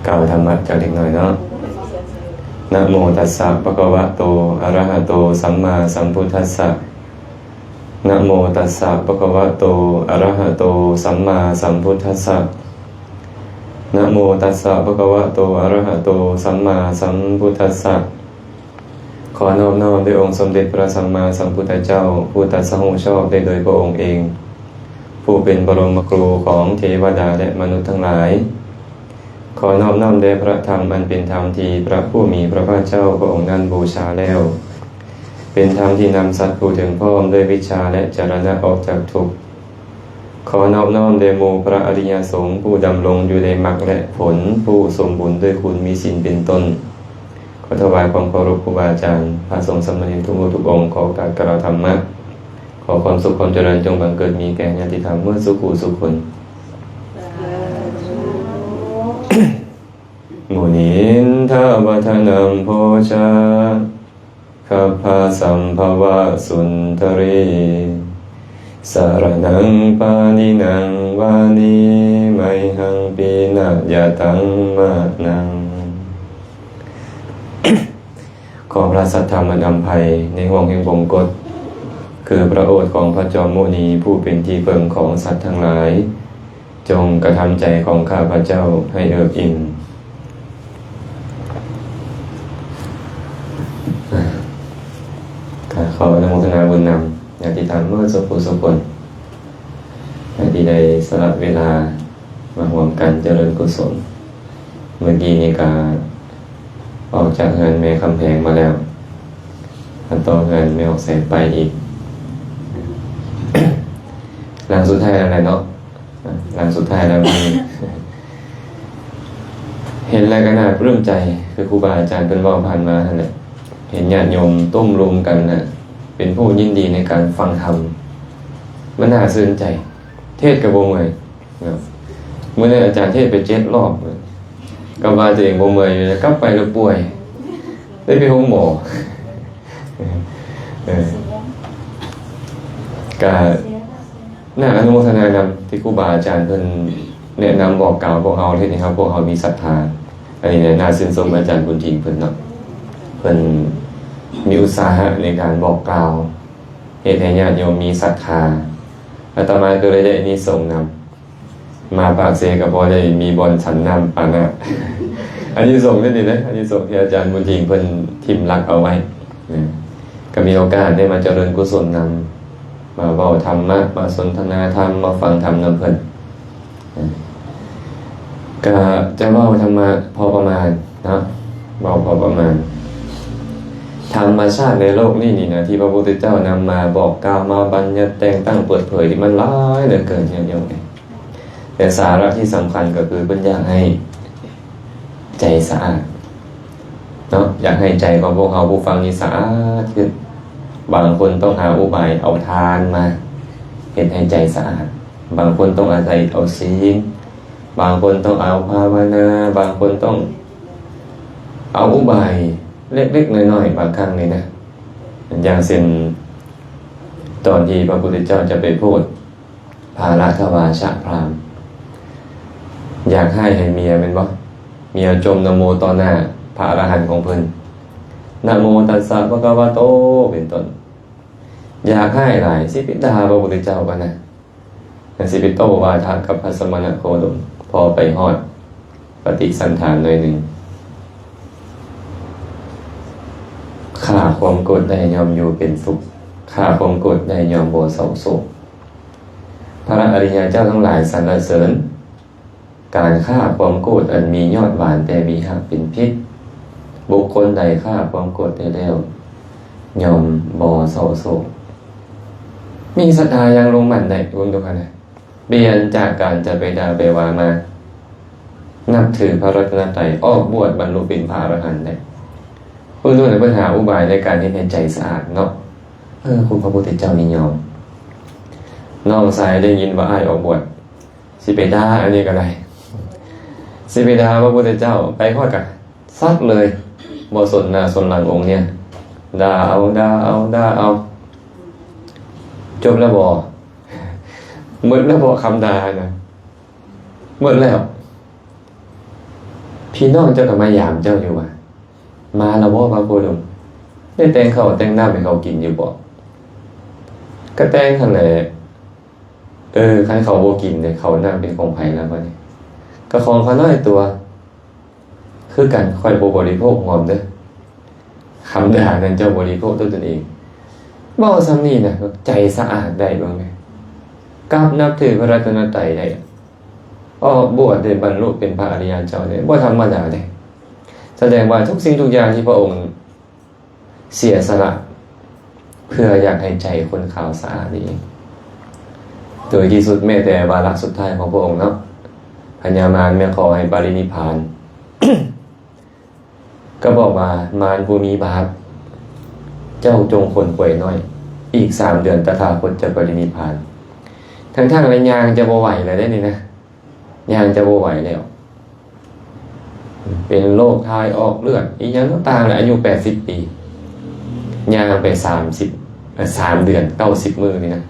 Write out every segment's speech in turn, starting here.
กล่าวธรรมะจากเด็กหน่อยเนาะนะโมตัสสะภะคะวะโตอะระหะโตสัมมาสัมพุทธัสสะนะโมตัสสะภะคะวะโตอะระหะโตสัมมาสัมพุทธัสสะนะโมตัสสะภะคะวะโตอะระหะโตสัมมาสัมพุทธัสสะขอนอบน้อมด้วยองค์สมเด็จพระสัมมาสัมพุทธเจ้าผู้ตรัสรู้ชอบได้โดยพระองค์เองผู้เป็นบรมครูของเทวดาและมนุษย์ทั้งหลายขอนอบน้อมแด่พระธรรมอันเป็นธรรมที่พระผู้มีพระภาคเจ้าพระองค์นั้นบูชาแล้วเป็นธรรมที่นำสัตว์ผู้ถึงพร้อมด้วยวิชาและจรณะออกจากทุกข์ขอนอบน้อมแด่หมู่พระอริยสงฆ์ผู้ดำรงอยู่ในมรรคและผลผู้สมบูรณ์ด้วยคุณมีศีลเป็นต้นขอถวายความเคารพครูบาอาจารย์พระสงฆ์สามเณรทุกรูปทุกองค์ขอการกล่าวธรรมะขอความสุขความเจริญจงบังเกิดมีแก่ญาติธรรมเมื่อสุขสุขคนมุนินทวัฒนังโพชาคัพพะสัมภวะสุนทรีสารนังปานินังวานิไมหังปีนะยะตังมะนังขอพระสัทธรรมนำภัยในห่วงแห่งวงกฏคือพระโอษฐ์ของพระจอมมุนีผู้เป็นที่เพิ่งของสัตว์ทั้งหลายจงกระทำใจของข้าพระเจ้าให้เอิบอิ่มขออนุโมทนาบุญนำญาติธรรมเมื่อสุขสุขคนที่ได้สละเวลามาร่วมกันเจริญกุศลเมื่อกี้นี้ก็ออกจากเงินแม่คำแพงมาแล้วอันต่อเงินไม่ออกแสนไปอีกหลังสุดท้ายอะไรเนาะหลังสุดท้ายแล้วมีเห็นอะไรก็น่าปลื้มใจคือครูบาอาจารย์เป็นว่าผ่านมาเนี่ยเห็นญาติโยมต้มรุมกันนะเป็นผู้ยินดีในการฟังธรรมมันน่าซื่นใจเทศกระวงเลยเมื่ออาจารย์เทศไป7 รอบก็ว่าตัวเองบ่เมื่อยกลับไปแล้วป่วยได้ไปห้องหมอก็น่าอนุโมทนานำที่ครูบาอาจารย์เพิ่นแนะนำบอกกล่าวพวกเราที่นี่ครับพวกเรามีศรัทธาอันนี้เนี่ยน่าชื่นชมอาจารย์บุญทิ้งเพิ่นเนาะเพิ่นมีอุตสาหะในการบอกกล่าวเหตุให้ญาติโยมมีศรัทธาอาตมาก็เลยได้นิสงส์นำมาปากเสก็พอได้มีบอนฉันนำปานะอันนี้ส่งได้ดีนะอันนี้ส่งที่อาจารย์บุญทิ้งเพิ่นทิมรักเอาไว้ก็มีโอกาสได้มาเจริญกุศลนำมาเว้าธรรมะมาสนทนาธรรมมาฟังธรรมนำเพิ่นก็จะเว้าธรรมะพอประมาณนะเว้าพอประมาณธรรมชาติในโลกนี่นะที่พระพุทธเจ้านำมาบอกกล่าวมาบัญญัติแต่งตั้งเปิดเผยที่มันหลายเหลือเกินอย่างเดียวแต่สาระที่สำคัญก็คือเพิ่นอยากให้ใจสะอาดเนาะอยากให้ใจของพวกเราผู้ฟังนี่สะอาดขึ้นบางคนต้องหาอุบายเอาทานมาเฮ็ดให้ใจสะอาดบางคนต้องอาศัยเอาศีลบางคนต้องเอาภาวนาบางคนต้องเอาอุบายเล็กๆน้อยๆบางครั้งนี่นะอย่างเช่นตอนที่พระพุทธเจ้าจะไปพูดภาระทวาชะพราหมณ์อยากให้เมียเป็นบ่เมียจมนะโมต่อหน้าพระอรหันต์ของเพิ่นนะโมตัสสะภะคะวะโตเป็นต้นอยากให้หลายสิปิดาพระพุทธเจ้ากันนะสิปิโตวาทะกับพระสมณโคดมพอไปฮอดปฏิสันถานหน่อยหนึ่งข้าความโกรธได้ยอมอยู่เป็นสุขข้าความโกรธได้ยอมโบเศร้าโศกพระอริยเจ้าทั้งหลายสรรเสริญการฆ่าความโกรธอันมียอดหวานแต่มีหักเป็นพิษบุคคลใดฆ่าความโกรธได้แล้วยอมบ่เศร้าโศกมีศรัทธายังลงมั่นได้รวมทุกคนนะเปลี่ยนจากการจะไปด่าไปว่ามานับถือพระรัตนตรัยออกบวชบรรลุเป็นพระอรหันต์ได้เพื่อด้วยปัญหาอุบายในการที่ให้ใจสะอาดเนาะคุณพระพุทธเจ้านี่ยอมน้องสายได้ยินว่าอ้ายออกบวชสิไปด่าอันนี้ก็ได้สิไปด่าพระพุทธเจ้าไปฮอดกันซัดเลยบ่สนหน้าสนหลังองค์เนี่ยด่าเอาจบแล้วบ่หมดแล้วบ่คำด่านะหมดแล้ว พี่น้องเจ้าก็มายามเจ้าอยู่ว่ะมาแล้วบ่พระโพดมได้แต่งข้าวแต่งน้ำให้เขากินอยู่บ่ก็แต่งคั่นแหละคันเขาบ่กินเนี่ยเขาน้ำเป็นของไผแล้วบัดนี้ก็ของเขาน้อยตัวคือกันค่อยบ่บริโภคหอมเด้อคำด่านั้นเจ้าบริโภคด้วยตนเองเว้าซ้ำนี่นะใจสะอาดได้บ้างไหมกราบนับถือพระรัตนตรัยได้บวชได้บรรลุเป็นพระอริยเจ้าได้บ่ธรรมดาได้แสดงว่าทุกสิ่งทุกอย่างที่พระองค์เสียสละเพื่ออยากให้ใจคนขาวสะอาดนี่โดยที่สุดแม้แต่วาระสุดท้ายของพระองค์เนาะพญามารแม่ขอให้ปรินิพพาน ก็บอกว่ามารผู้มีบาปเจ้าจงคนป่วยน้อยอีก3 เดือนตถาคตจะปรินิพพานทั้งระยางจะบ่ไหวแล้วได้นี่นะยางจะบ่ไหวแล้วเป็นโรคทายออกเลือดอีกอย่างต่างๆเลยอายุ80 ปียางไป3 เดือน90 มื้อนี่นะ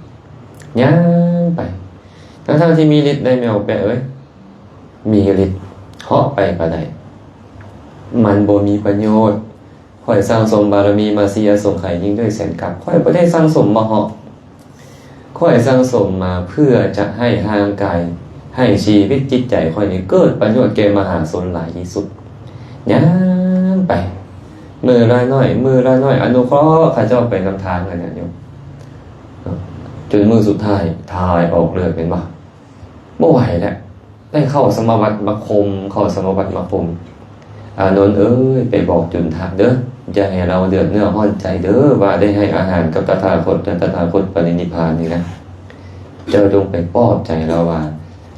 ย่างไปทั้งที่มีฤทธิ์ได้แมวแปะมีฤทธิ์เหาะไปก็ได้มันบ่มีประโยชน์ค่อยสร้างสมบารมีมาเสียสงไขยิ่งด้วยแสนกับค่อยบ่ได้สร้างสมมาเหาะค่อยสร้างสมมาเพื่อจะให้ห่างกายให้ชีวิตจิตใจค่อยนี้เกิดประโยชน์แก่มหาชนหลายที่สุดย่างไปมือละน้อยอนุเคราะห์ข้าเจ้าไปนำทางกันเนี่ยโยมจนมือสุดท้ายทายออกเลือดเป็นบ่บ่ไหวแล้วได้เข้าสมาบัติมาคมอานนท์ไปบอกจุนทะเด้ออย่าให้เราเดือดเนื้อห้อนใจเด้อว่าได้ให้อาหารกับตถาคตปรินิพพานนี่นะเจ้าจงไปปลอบใจเราว่า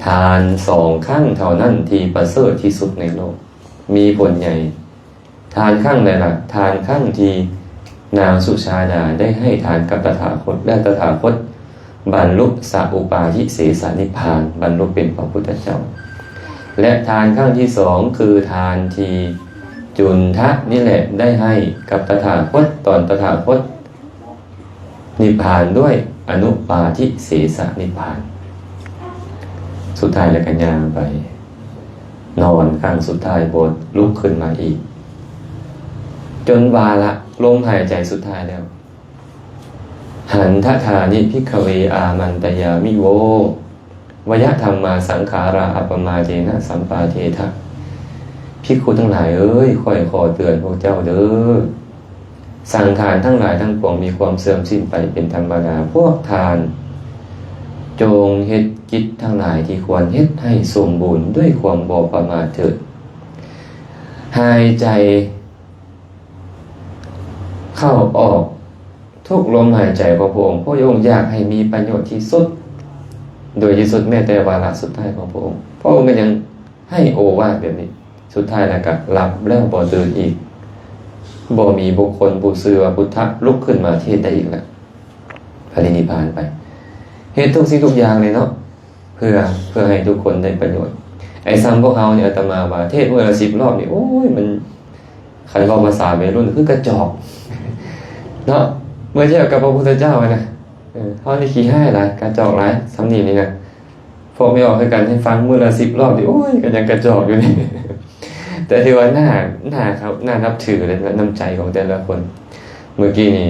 ทาน2 ครั้งเท่านั้นที่ประเสริฐที่สุดในโลกมีผลใหญ่ทานครั้งใดล่ะทานครั้งที่นางสุชาดาได้ให้ทานกับตถาคตและตถาคตบรรลุสัพปาทิเสสนิพพานบรรลุเป็นพระพุทธเจ้าและทานครั้งที่2คือทานที่จุนทะนี่แหละได้ให้กับตถาคตตอนตถาคตนิพพานด้วยอนุปาทิเสสนิพพานสุดท้ายแล้วกันย่างไปนอนครั้งสุดท้ายบทลุกขึ้นมาอีกจนวาระลมหายใจสุดท้ายแล้วหันทธานิภิกขเวอามันตยามิโววยธรรมมาสังขาราอัปปมาเจนะสัมปาเททะภิกขุทั้งหลายค่อยขอเตือนพวกเจ้าเด้อสังขารทั้งหลายทั้งปวงมีความเสื่อมสิ้นไปเป็นธรรมดาพวกทานจงเฮ็ดกิจทั้งหลายที่ควรเฮ็ดให้สมบูรณ์ด้วยความบ่ประมาทเถิดหายใจเข้าออกทุกลมหายใจของพระองค์อยากให้มีประโยชน์ที่สุดโดยที่สุดแม้แต่วาระสุดท้ายของพระองค์ก็ยังให้โอวาทแบบนี้สุดท้ายแล้วก็หลับแล้วบ่ตื่นอีกบ่มีบุคคลผู้ชื่อว่าพุทธะลุกขึ้นมาเทศได้อีกแล้วปรินิพพานไปเหตุทุกสิ่งทุกอย่างเลยเนาะเพื่อให้ทุกคนได้ประโยชน์ไอ้ซ้ำพวกเฮาเนี่ยอาตมาว่าเทศมื้อละ10 รอบนี่โอ้ยมันคันเว้าภาษาวัยรุ่นคือกระจอกเนาะเมื่อเทียบกับพระพุทธเจ้านะเฮานี่ขี้ให้หลายกระจอกหลายสำนีนี่นะพอไม่ออกให้กันให้ฟังมื้อละ10 รอบนี่โอ้ยก็ยังกระจอกอยู่นี่ แต่ที่ว่าหน้าครับหน้านับถือเลยน้ำใจของแต่ละคนเมื่อกี้นี่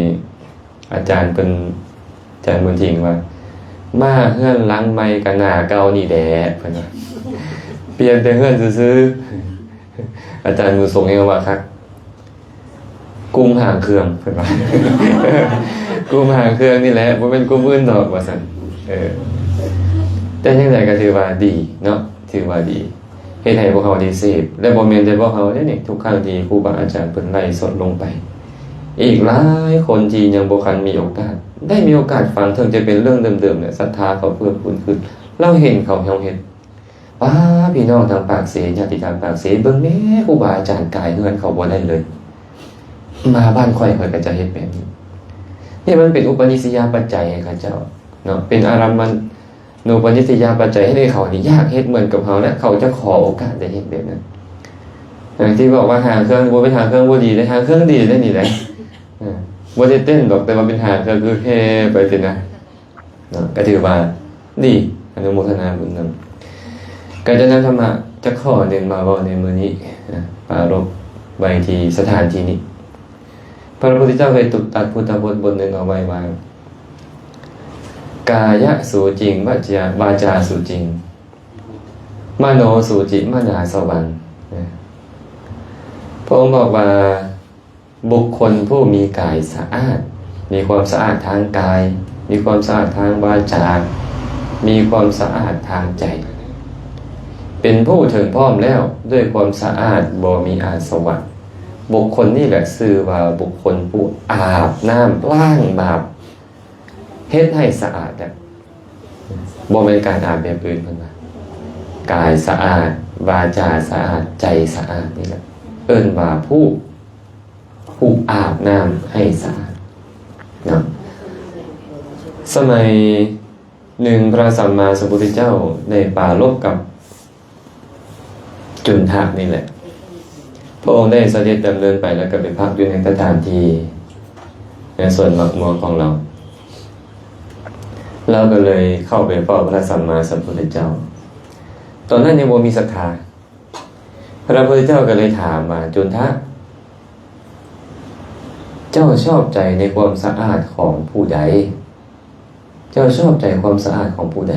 อาจารย์บุญทิ้งว่ามาเฮือนหลังใหม่กับหน้าเก่านี่แดดเพิ่นว่าเปลี่ยนแต่เฮือนซื่อๆอาจารย์มือส่งให้ว่าครับกุมห่างเครื่องเพิ่นว่า กุมห่างเครื่องนี่แหละบ่เป็นกุมอื่นดอกว่าซั่นแต่จังได๋ก็ถือว่าดีเนาะถือว่าดีเฮ็ดให้พวกเขาได้เสพและบ่แม่นแต่พวกเขาเด้นี่ทุกครั้งที่ครูบาอาจารย์เพิ่นไล่สดลงไปอีกหลายคนที่ยังบ่คันมีโอกาสได้มีโอกาสฟังถึงจะเป็นเรื่องเดิมๆเนี่ยศรัทธาเขาเพิ่มพูนขึ้นเราเห็นเขาเฮ็ดป้าพี่น้องทางปากเสญาติทางปากเสเบิ่งแม่ครูบาอาจารย์กายเฮือนเขาบ่ได้เลยมาบ้านค่อยก็จะเฮ็ดแบบนี้นี่มันเป็นอุปนิสัยปัจจัยให้ข้าเจ้าเนาะเป็นอารัมมันอุปนิสัยปัจจัยให้ได้เขานี่ยากเฮ็ดเหมือนกับเขาและเขาจะขอโอกาสได้เฮ็ดแบบนั้นอย่างที่บอกว่าหาเครื่องบ่ไปหาเครื่องบ่ดีได้หาเครื่องดีได้นี่แหละบ่ได้เต้นดอกแต่ว่าเป็นหาเครื่องคือแค่ไปสินะเนาะก็ถือว่าดีอนุโมทนาบุญนำการจะนำธรรมะ จะข้อหนึ่งมาบอกในมือนี้ปรารภไว้ที่สถานที่นี้พระพุทธเจ้าเคยตัดพุทธพจน์บทหนึ่งเอาไว้ว่ากายะสูจริงวาจาสูจริงมโนสูจิมนาสวรรค์พระองค์บอกว่าบุคคลผู้มีกายสะอาดมีความสะอาดทางกายมีความสะอาดทางวาจามีความสะอาดทางใจเป็นผู้ถึงพร้อมแล้วด้วยความสะอาดบ่มีอาสวะบุคคลนี่แหละชื่อว่าบุคคลผู้อาบน้ำล้างบาปเฮ็ดให้สะอาดบ่เป็นการอาบแบบอื่นเพิ่นว่ากายสะอาดวาจาสะอาดใจสะอาดนี่แหละเอิ้นว่าผู้อาบน้ำให้สะอาดนะสมัยหนึ่งพระสัมมาสัมพุทธเจ้าได้ปรารภกับจุนทะนี่แหละพระองค์ได้เสด็จดำเนินไปแล้วก็ไปพักอยู่ในสถานที่ในส่วนหมักมัวของเราก็เลยเข้าไปเฝ้าพระสัมมาสัมพุทธเจ้าตอนนั้นยังบ่มีศรัทธาพระพุทธเจ้าก็เลยถามว่าจุนทะเจ้าชอบใจในความสะอาดของผู้ใดเจ้าชอบใจความสะอาดของผู้ใด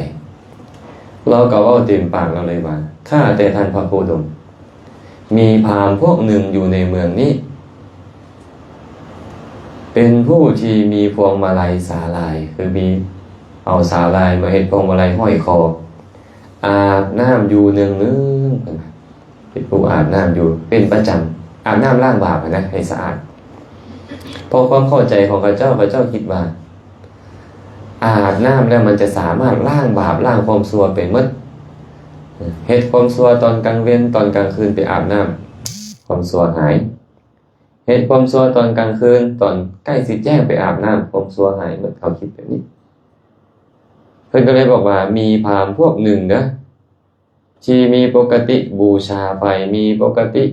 เราก็ว่าเต็มปากเราเลยว่าข้าแต่ท่านพระโคดมมีพราหมณ์พวกหนึ่งอยู่ในเมืองนี้เป็นผู้ที่มีพวงมาลัยสาลายคือมีเอาสาลายมาเฮ็ดพวงมาลัยห้อยคออาบน้ำอยู่เนืองเป็นผู้อาบน้ำอยู่เป็นประจำอาบน้ำล้างบาปนะให้สะอาดพอความเข้าใจของพระเจ้าคิดว่าอาบน้ำแล้วมันจะสามารถล้างบาปล้างความชั่วไปหมดเฮ็ดความชั่วตอนกลางเว้นตอนกลางคืนไปอาบน้ำความชั่วหายเฮ็ดความชั่วตอนกลางคืนตอนใกล้สิแจ้งไปอาบน้ำความชั่วหายหมดเขาคิดแบบนี้เพิ่นก็เลยบอกว่ามีพราหมณ์พวกหนึ่งนะที่มีปกติบูชาไฟมีปกติ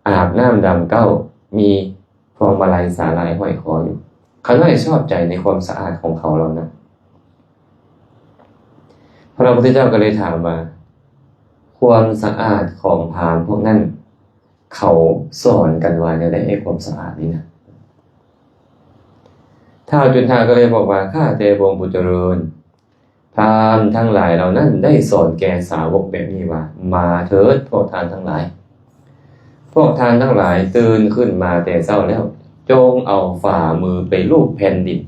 อาบน้ำดำเก้ามีพวงมาลัยสาลายห้อยคออยู่เขาน่าจะชอบใจในความสะอาดของเขาแล้วนะพระพุทธเจ้าก็เลยถามว่าความสะอาดของพราหมณ์พวกนั้นเขาสอนกันว่าจะได้ให้ความสะอาดนี้นะท้าวจุนทาก็เลยบอกว่าข้าแต่พระองค์ผู้เจริญพราหมณ์ทั้งหลายเหล่านั้นได้สอนแก่สาวกแบบนี้ว่ามาเถิดพวกท่านทั้งหลายพวกท่านทั้งหลายตื่นขึ้นมาแต่เช้าแล้วจงเอาฝ่ามือไปลูบแผ่นดิน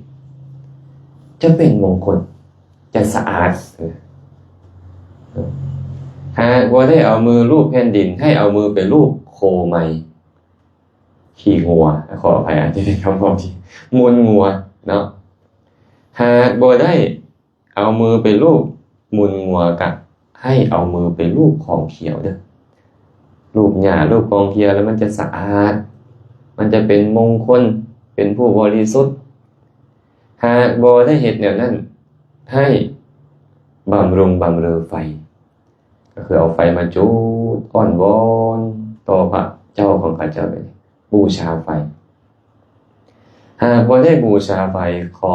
จะเป็นมงคลจะสะอาดหากว่าได้เอามือลูบแผ่นดินให้เอามือไปลูบโคไมขี่งัวขออภัยอาจจะเป็นคำพูดที่มูลงัวเนาะหากบ่ได้เอามือไปลูบมูลงัวกับให้เอามือไปลูบของเขียวเด้อลูบหญ้าลูบของเขียวแล้วมันจะสะอาดมันจะเป็นมงคลเป็นผู้บริสุทธิ์หากบ่ได้เฮ็ดแนวนั้นให้บำเรอไฟก็คือเอาไฟมาจุดอ้อนวอนต่อพระเจ้าของข้าเจ้าไปบูชาไฟหากบ่ได้บูชาไฟขอ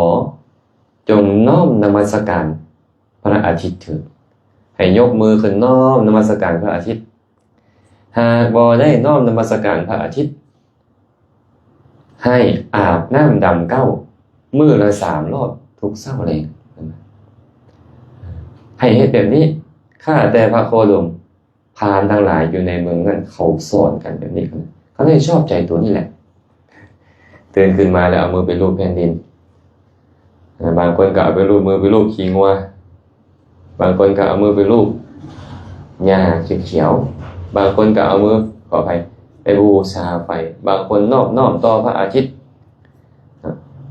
จงน้อมนมัสการพระอาทิตย์เถิดให้ยกมือขึ้นน้อมนมัสการพระอาทิตย์หากบ่ได้น้อมนมัสการพระอาทิตย์ให้อาบน้ำดำเก้ามื้อละ3 รอบทุกเช้าแลงให้เฮ็ดแบบนี้ข้าแต่พระโคดมพราหมณ์ทั้งหลายอยู่ในเมืองนั้นเขาสอนกันแบบนี้เขาเลยชอบใจตัวนี้แหละตื่นขึ้นมาแล้วเอามือไปลูบแผ่นดินบางคนก็เอาไปลูบมือไปลูบขี้งัวบางคนก็เอามือไปลูบหญ้าเขียวบางคนก็เอามือขออภัยไปบูชาไฟบางคนนอบน้อมต่อพระอาทิตย์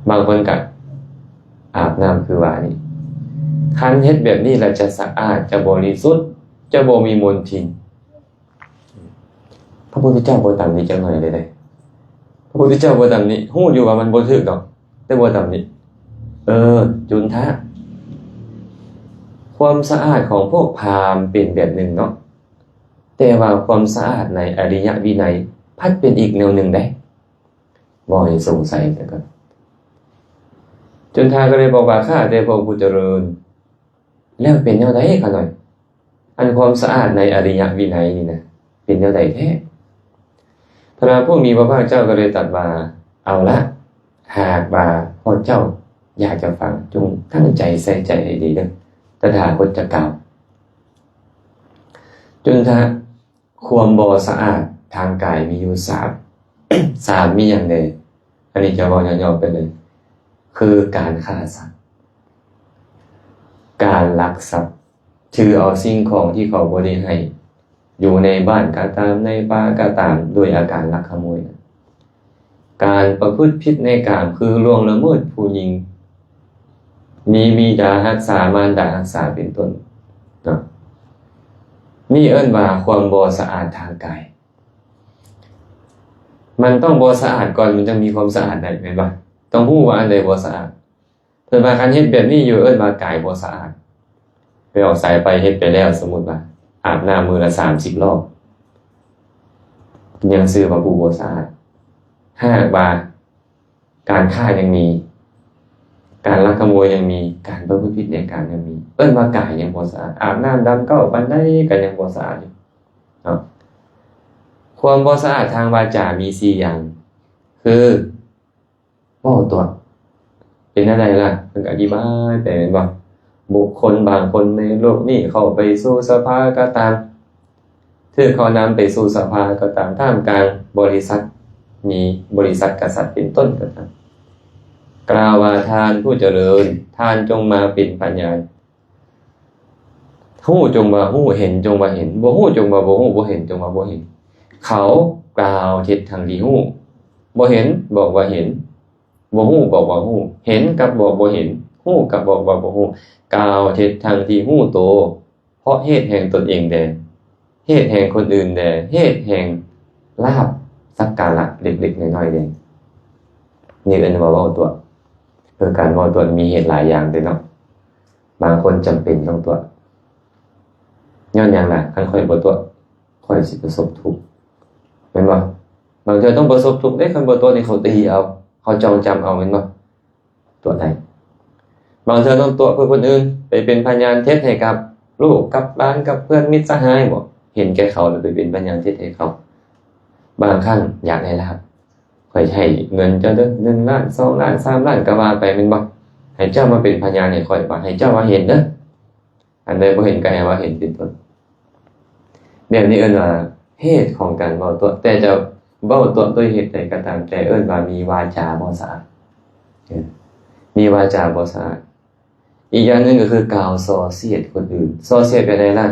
บางคนก็อาบน้ำคือว่านี่คันเฮ็ดแบบนี้เราจะสะอาดจะบริสุทธิ์จะบ่มีมลทินพระพุทธเจ้าบ่ตำนี้จังหน่อยเลยได้พระพุทธเจ้าบ่ตำนี้ฮู้อยู่ว่ามันบ่ถูกดอกแต่บ่ตำนี้จุนทะความสะอาดของพวกพราหมณ์เป็นแบบหนึ่งเนาะแต่ว่าความสะอาดในอริยวินัยพัดเป็นอีกแนวหนึ่งได้บ่ให้สงสัยแต่ก็จุนทาก็เลยบอกว่าข้าแต่พระองค์ผู้เจริญแล้วเป็นแนวใดคะหน่อย อันความสะอาดในอริยวินัยนี่นะเป็นแนวใดแท้พระผู้มีพระภาคเจ้าก็เลยตรัสว่าเอาละหากว่าพ่อเจ้าอยากจะฟังจงตั้งใจใส่ใจให้ดีเด้อตถาคตจะกล่าวจนถ้าความบ่สะอาดทางกายมีอยู่สามมีอย่างใดอันนี้จะบอกย่อๆไปเลยคือการฆ่าสัตว์การลักทรัพย์ถือเอาสิ่งของที่เขาบ่ได้ให้อยู่ในบ้านก็ตามในป่าก็ตามโดยอาการลักขโมยการประพฤติผิดในกามคือล่วงละเมิดผู้หญิงมีบิดารักษามารดารักษาเป็นต้นนะนี่เอิ้นว่าความบ่สะอาดทางกายมันต้องบ่สะอาดก่อนมันจะมีความสะอาดได้แม่นบ่ต้องรู้ว่าอันใดบ่สะอาดเพิ่นว่าการเฮ็ดแบบนี้อยู่เอิ้นว่ากายบ่สะอาดไปเอาสายไปเฮ็ดไปแล้วสมมุติว่าอาบน้ำมื้อละ30รอบยังชื่อว่าบ่สะอาดหากว่าการฆ่ายังมีการลักขโมยยังมีการประพฤติผิดในกามยังมีเอิ้นว่ากายยังบ่สะอาดอาบน้ำดำเก้าปานใดก็ยังบ่สะอาดอยู่เนาะความบ่สะอาดทางวาจามี4อย่างคือเว้าตัวเป็นอะไรล่ะเพิ่นอธิบายไปแม่นบ่บุคคลบางคนในโลกนี้เข้าไปสู่สภาก็ตามถือเขานำไปสู่สภาก็ตามท่ามกลางบริษัทมีบริษัทกษัตริย์เป็นต้นก็ตามกล่าวว่าทานผู้เจริญทานจงมาเป็นพยานฮู้จงว่าฮู้เห็นจงว่าเห็นบ่ฮู้จงว่าบ่ฮู้บ่เห็นจงว่าบ่เห็นเขากล่าวเท็จทางที่ฮู้บ่เห็นบอกว่าเห็นบ่ฮู้บอกว่าฮู้เห็นกับบอกบ่เห็นฮู้กับบอกว่าบ่ฮู้กล่าวเท็จทางที่ฮู้โตเพราะเหตุแห่งตนเองแดเหตุแห่งคนอื่นแดเหตุแห่งลาภสักการะเล็กๆน้อยๆแดนี่เอิ้นว่าเว้าตัวการเว้าตัวมีเหตุหลายอย่างเด้เนาะบางคนจำเป็นต้องตัวย้อนหยังล่ะคันค่อยบ่ตัวค่อยสิประสบทุกข์แม่นบ่บางเทื่อต้องประสบทุกข์เด้คันบ่ตัวนี่เขาตีเอาเขาจองจำเอาแม่นบ่ตัวใดบางเทื่อต้องตัวเพื่อคนอื่นไปเป็นพยานเท็จให้กับลูกกับหลานกับเพื่อนมิตรสหายบ่เห็นแก่เขาแล้วไปเป็นพยานเท็จให้เขาบางครั้งอยากได้ลาภค่อยให้เงินเจ้าเด้อ1ล้าน2ล้าน3ล้านก็ว่าไปแม่นบ่ให้เจ้ามาเป็นพยานให้ค่อยว่าให้เจ้าว่าเห็นเด้ออันใดบ่เห็นก็ให้ว่าเห็นเป็นต้นแบบนี้เอิ้นว่าเหตุของการเว้าตัวแต่จะเว้าตัวด้วยเหตุใดก็ตามแต่เอิ้นว่ามีวาจาบ่สะอาดมีวาจาบ่สะอาดอีกอย่างหนึงก็คือกล่าวส่อเสียดคนอื่นส่อเสียดไปได้ล่ะ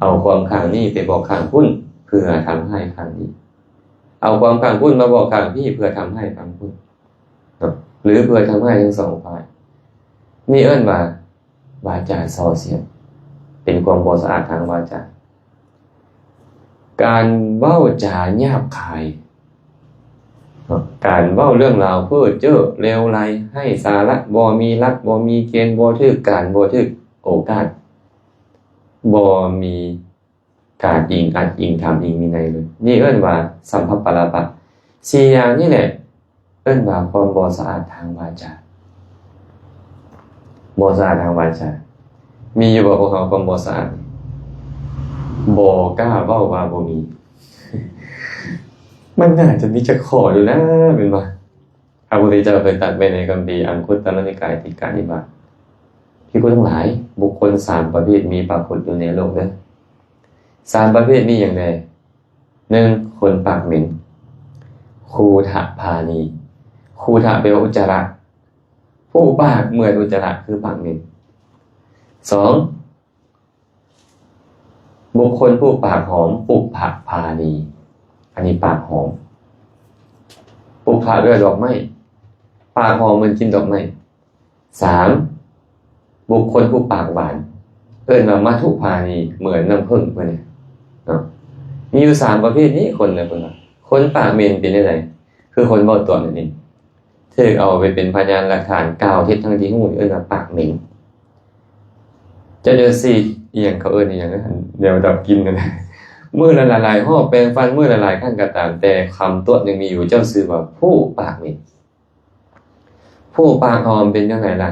เอาความข้างนี้ไปบอกข้างพุ่นเพื่อทำให้ข้างนี้เอาความข้างพุ่นมาบอกข้างพี่เพื่อทำให้ข้างพุ่นหรือเพื่อทำให้ทั้งสองฝ่ายนี่เอิ้นว่าวาจาส่อเสียดเป็นความบ่สะอาดทางวาจาการเว้าจาหยาบคายการเว้าเรื่องราวเพ้อเจ้อเลวไหลให้สาระบ่มีหลักบ่มีเกณฑ์บ่ถูกการบ่ถูกโอกาสบ่มีการอิงอัดอิงทำอิงวินัยเลยนี่เอิ้นว่าสัมภปรปะ4อย่างนี่แหละเอิ้นว่าความบ่สะอาดทางวาจาบ่สะอาดทางวาจามีอยู่บ่พวกเขาความบ่สะอาดบ่กล้าเว้าว่าบ่มีมันน่าจะมีจักข้ออยู่นะเป็นบ่พระพุทธเจ้าเคยตรัสไว้ในคัมภีร์อังคุตตรนิกายติกานิบาตภิกษุทั้งหลายบุคคล3ประเภทมีปรากฏอยู่ในโลกเด้อ3ประเภทนี้อย่างใด1คนปากเหม็นคูทะพานีคูทะแปลว่าอุจจาระผู้ปากเหมือนอุจจาระคือปากเหม็น2บุคคลผู้ปากหอมปุพะพานีอันนี้ปากหอมปุพะด้วยดอกไม้ปากหอมเหมือนกินดอกไม้3บุคคลผู้ปากหวานเอิ้นว่ามัทุพานีเหมือนน้ำผึ้งเพิ่นนี่เนาะมีอยู่3ประเภทนี้คนน่ะเพิ่นว่าคนปากเหม็นเป็นจังได๋คือคนบ่ตัวนั่นเองถูกเอาไปเป็นพยานหลักฐานกล่าวเท็จทั้งที่ฮู้เอิ้นว่าปากเหม็นจะเจอสิอีหยังเขาเอิ้นอีหยังนั้นเดี๋ยวดับกินกันมื้อละหลายๆหอบแปรงฟันมื้อละหลายครั้งก็ตามแต่คำตัวยังมีอยู่เจ้าชื่อว่าผู้ปากเหม็นผู้ปากหอมเป็นจังไดล่ะ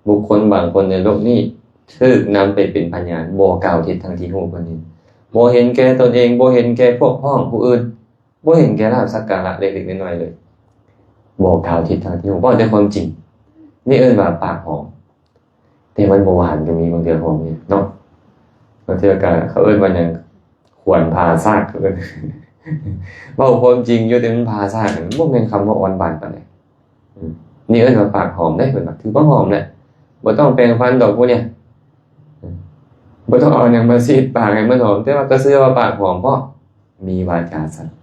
บุคคลบางคนในโลกนี้ ถูกนำไปเป็นพยานบ่กล่าวเท็จทั้งที่ฮู้บ่นี้บ่เห็นแก่ตนเองบ่เห็นแก่พวกพ้องผู้อื่นบ่เห็นแก่ลาภสักการะเล็กๆน้อยๆเลยบ่กล่าวเท็จทั้งที่ฮู้บ่แต่ความจริงนี่เอิ้นว่าปากหอมแต่มันบ่หวานก็มีบางเทื่อหอมนี่เนาะบางเทื่อก็เขาเอิ้นว่าหยังขวนพาซากเอิ้นเว้าความจริงอยู่แต่มันพาซากบ่แม่นคำว่าอ่อนหวานปานใดนี่เอิ้นว่าปากหอมได้เพิ่นว่าถือว่าหอมแหละบ่ต้องแปรงฟันดอกพวกเนี้ยบ่ต้องเอาหยังมาซีดปากให้มันหอมแต่ว่าก็เชื่อว่าปากหอมเพราะมีวาจาสัตย์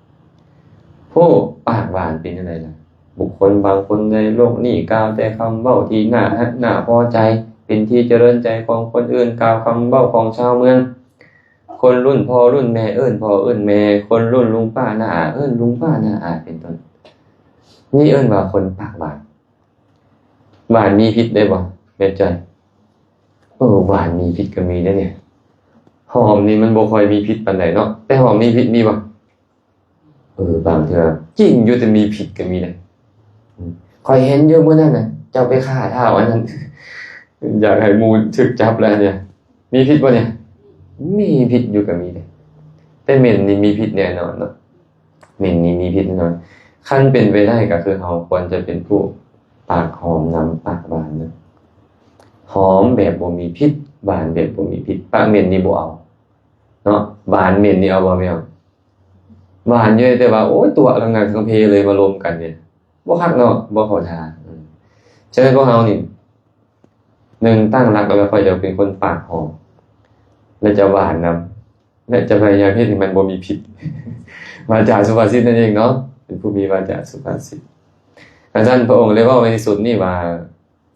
ผู้ปากหวานเป็นจังไดล่ะบุคคลบางคนในโลกนี้กล่าวแต่คำเว้าที่น่าฮักน่าพอใจเป็นที่เจริญใจของคนอื่นกล่าวคำเว้าของชาวเมืองคนรุ่นพ่อรุ่นแม่เอิ้นพ่อเอิ้นแม่คนรุ่นลุงป้าน้าอาเอิ้นลุงป้าน้าอาเป็นต้นนี่เอิ้นว่าคนปากหวานหวานมีพิษได้บ่แม่นใจหวานมีพิษก็มีนะเนี่ยหอมนี่มันบ่ค่อยมีพิษปานใดเนาะแต่หอมมีพิษมีบ่บางเทื่อจริงอยู่แต่มีพิษก็มีนะค่อยเห็นอยู่มื้อนั้นน่ะเจ้าไปฆ่าท้าวอันนั้นอยากให้หมู่ถึกจับแล้วเนี่ยมีพิษบ่เนี่ยมีพิษอยู่ก็มีเด้แต่เหม็นนี่มีพิษแน่นอนเนาะเหม็นนี่มีพิษแน่นอนคันเป็นไปได้ก็คือเฮาควรจะเป็นผู้ปากหอมนำปากหวานนะหอมแบบบ่มีพิษหวานแบบบ่มีพิษปากเหม็นนี่บ่เอาเนาะหวานเหม็นนี่เอาบ่แม่นหวานอยู่แต่ว่าโอ๊ยตัวทั้งนั้นทั้งเพเลยมารวมกันเนี่ยบ่คักเนาะบ่เข้าท่าฉะนั้นพวกเฮานี่1ตั้งหลักแล้วค่อยจะเป็นคนปากหอมและจะหวานนำและจะพยายามเฮ็ดให้มันบ่มีพิษวาจาสุภาษิตนั่นเองเนาะเป็นผู้มีวาจาสุภาษิตอาจารย์พระองค์เลยว่าไว้ในสุดนี่ว่า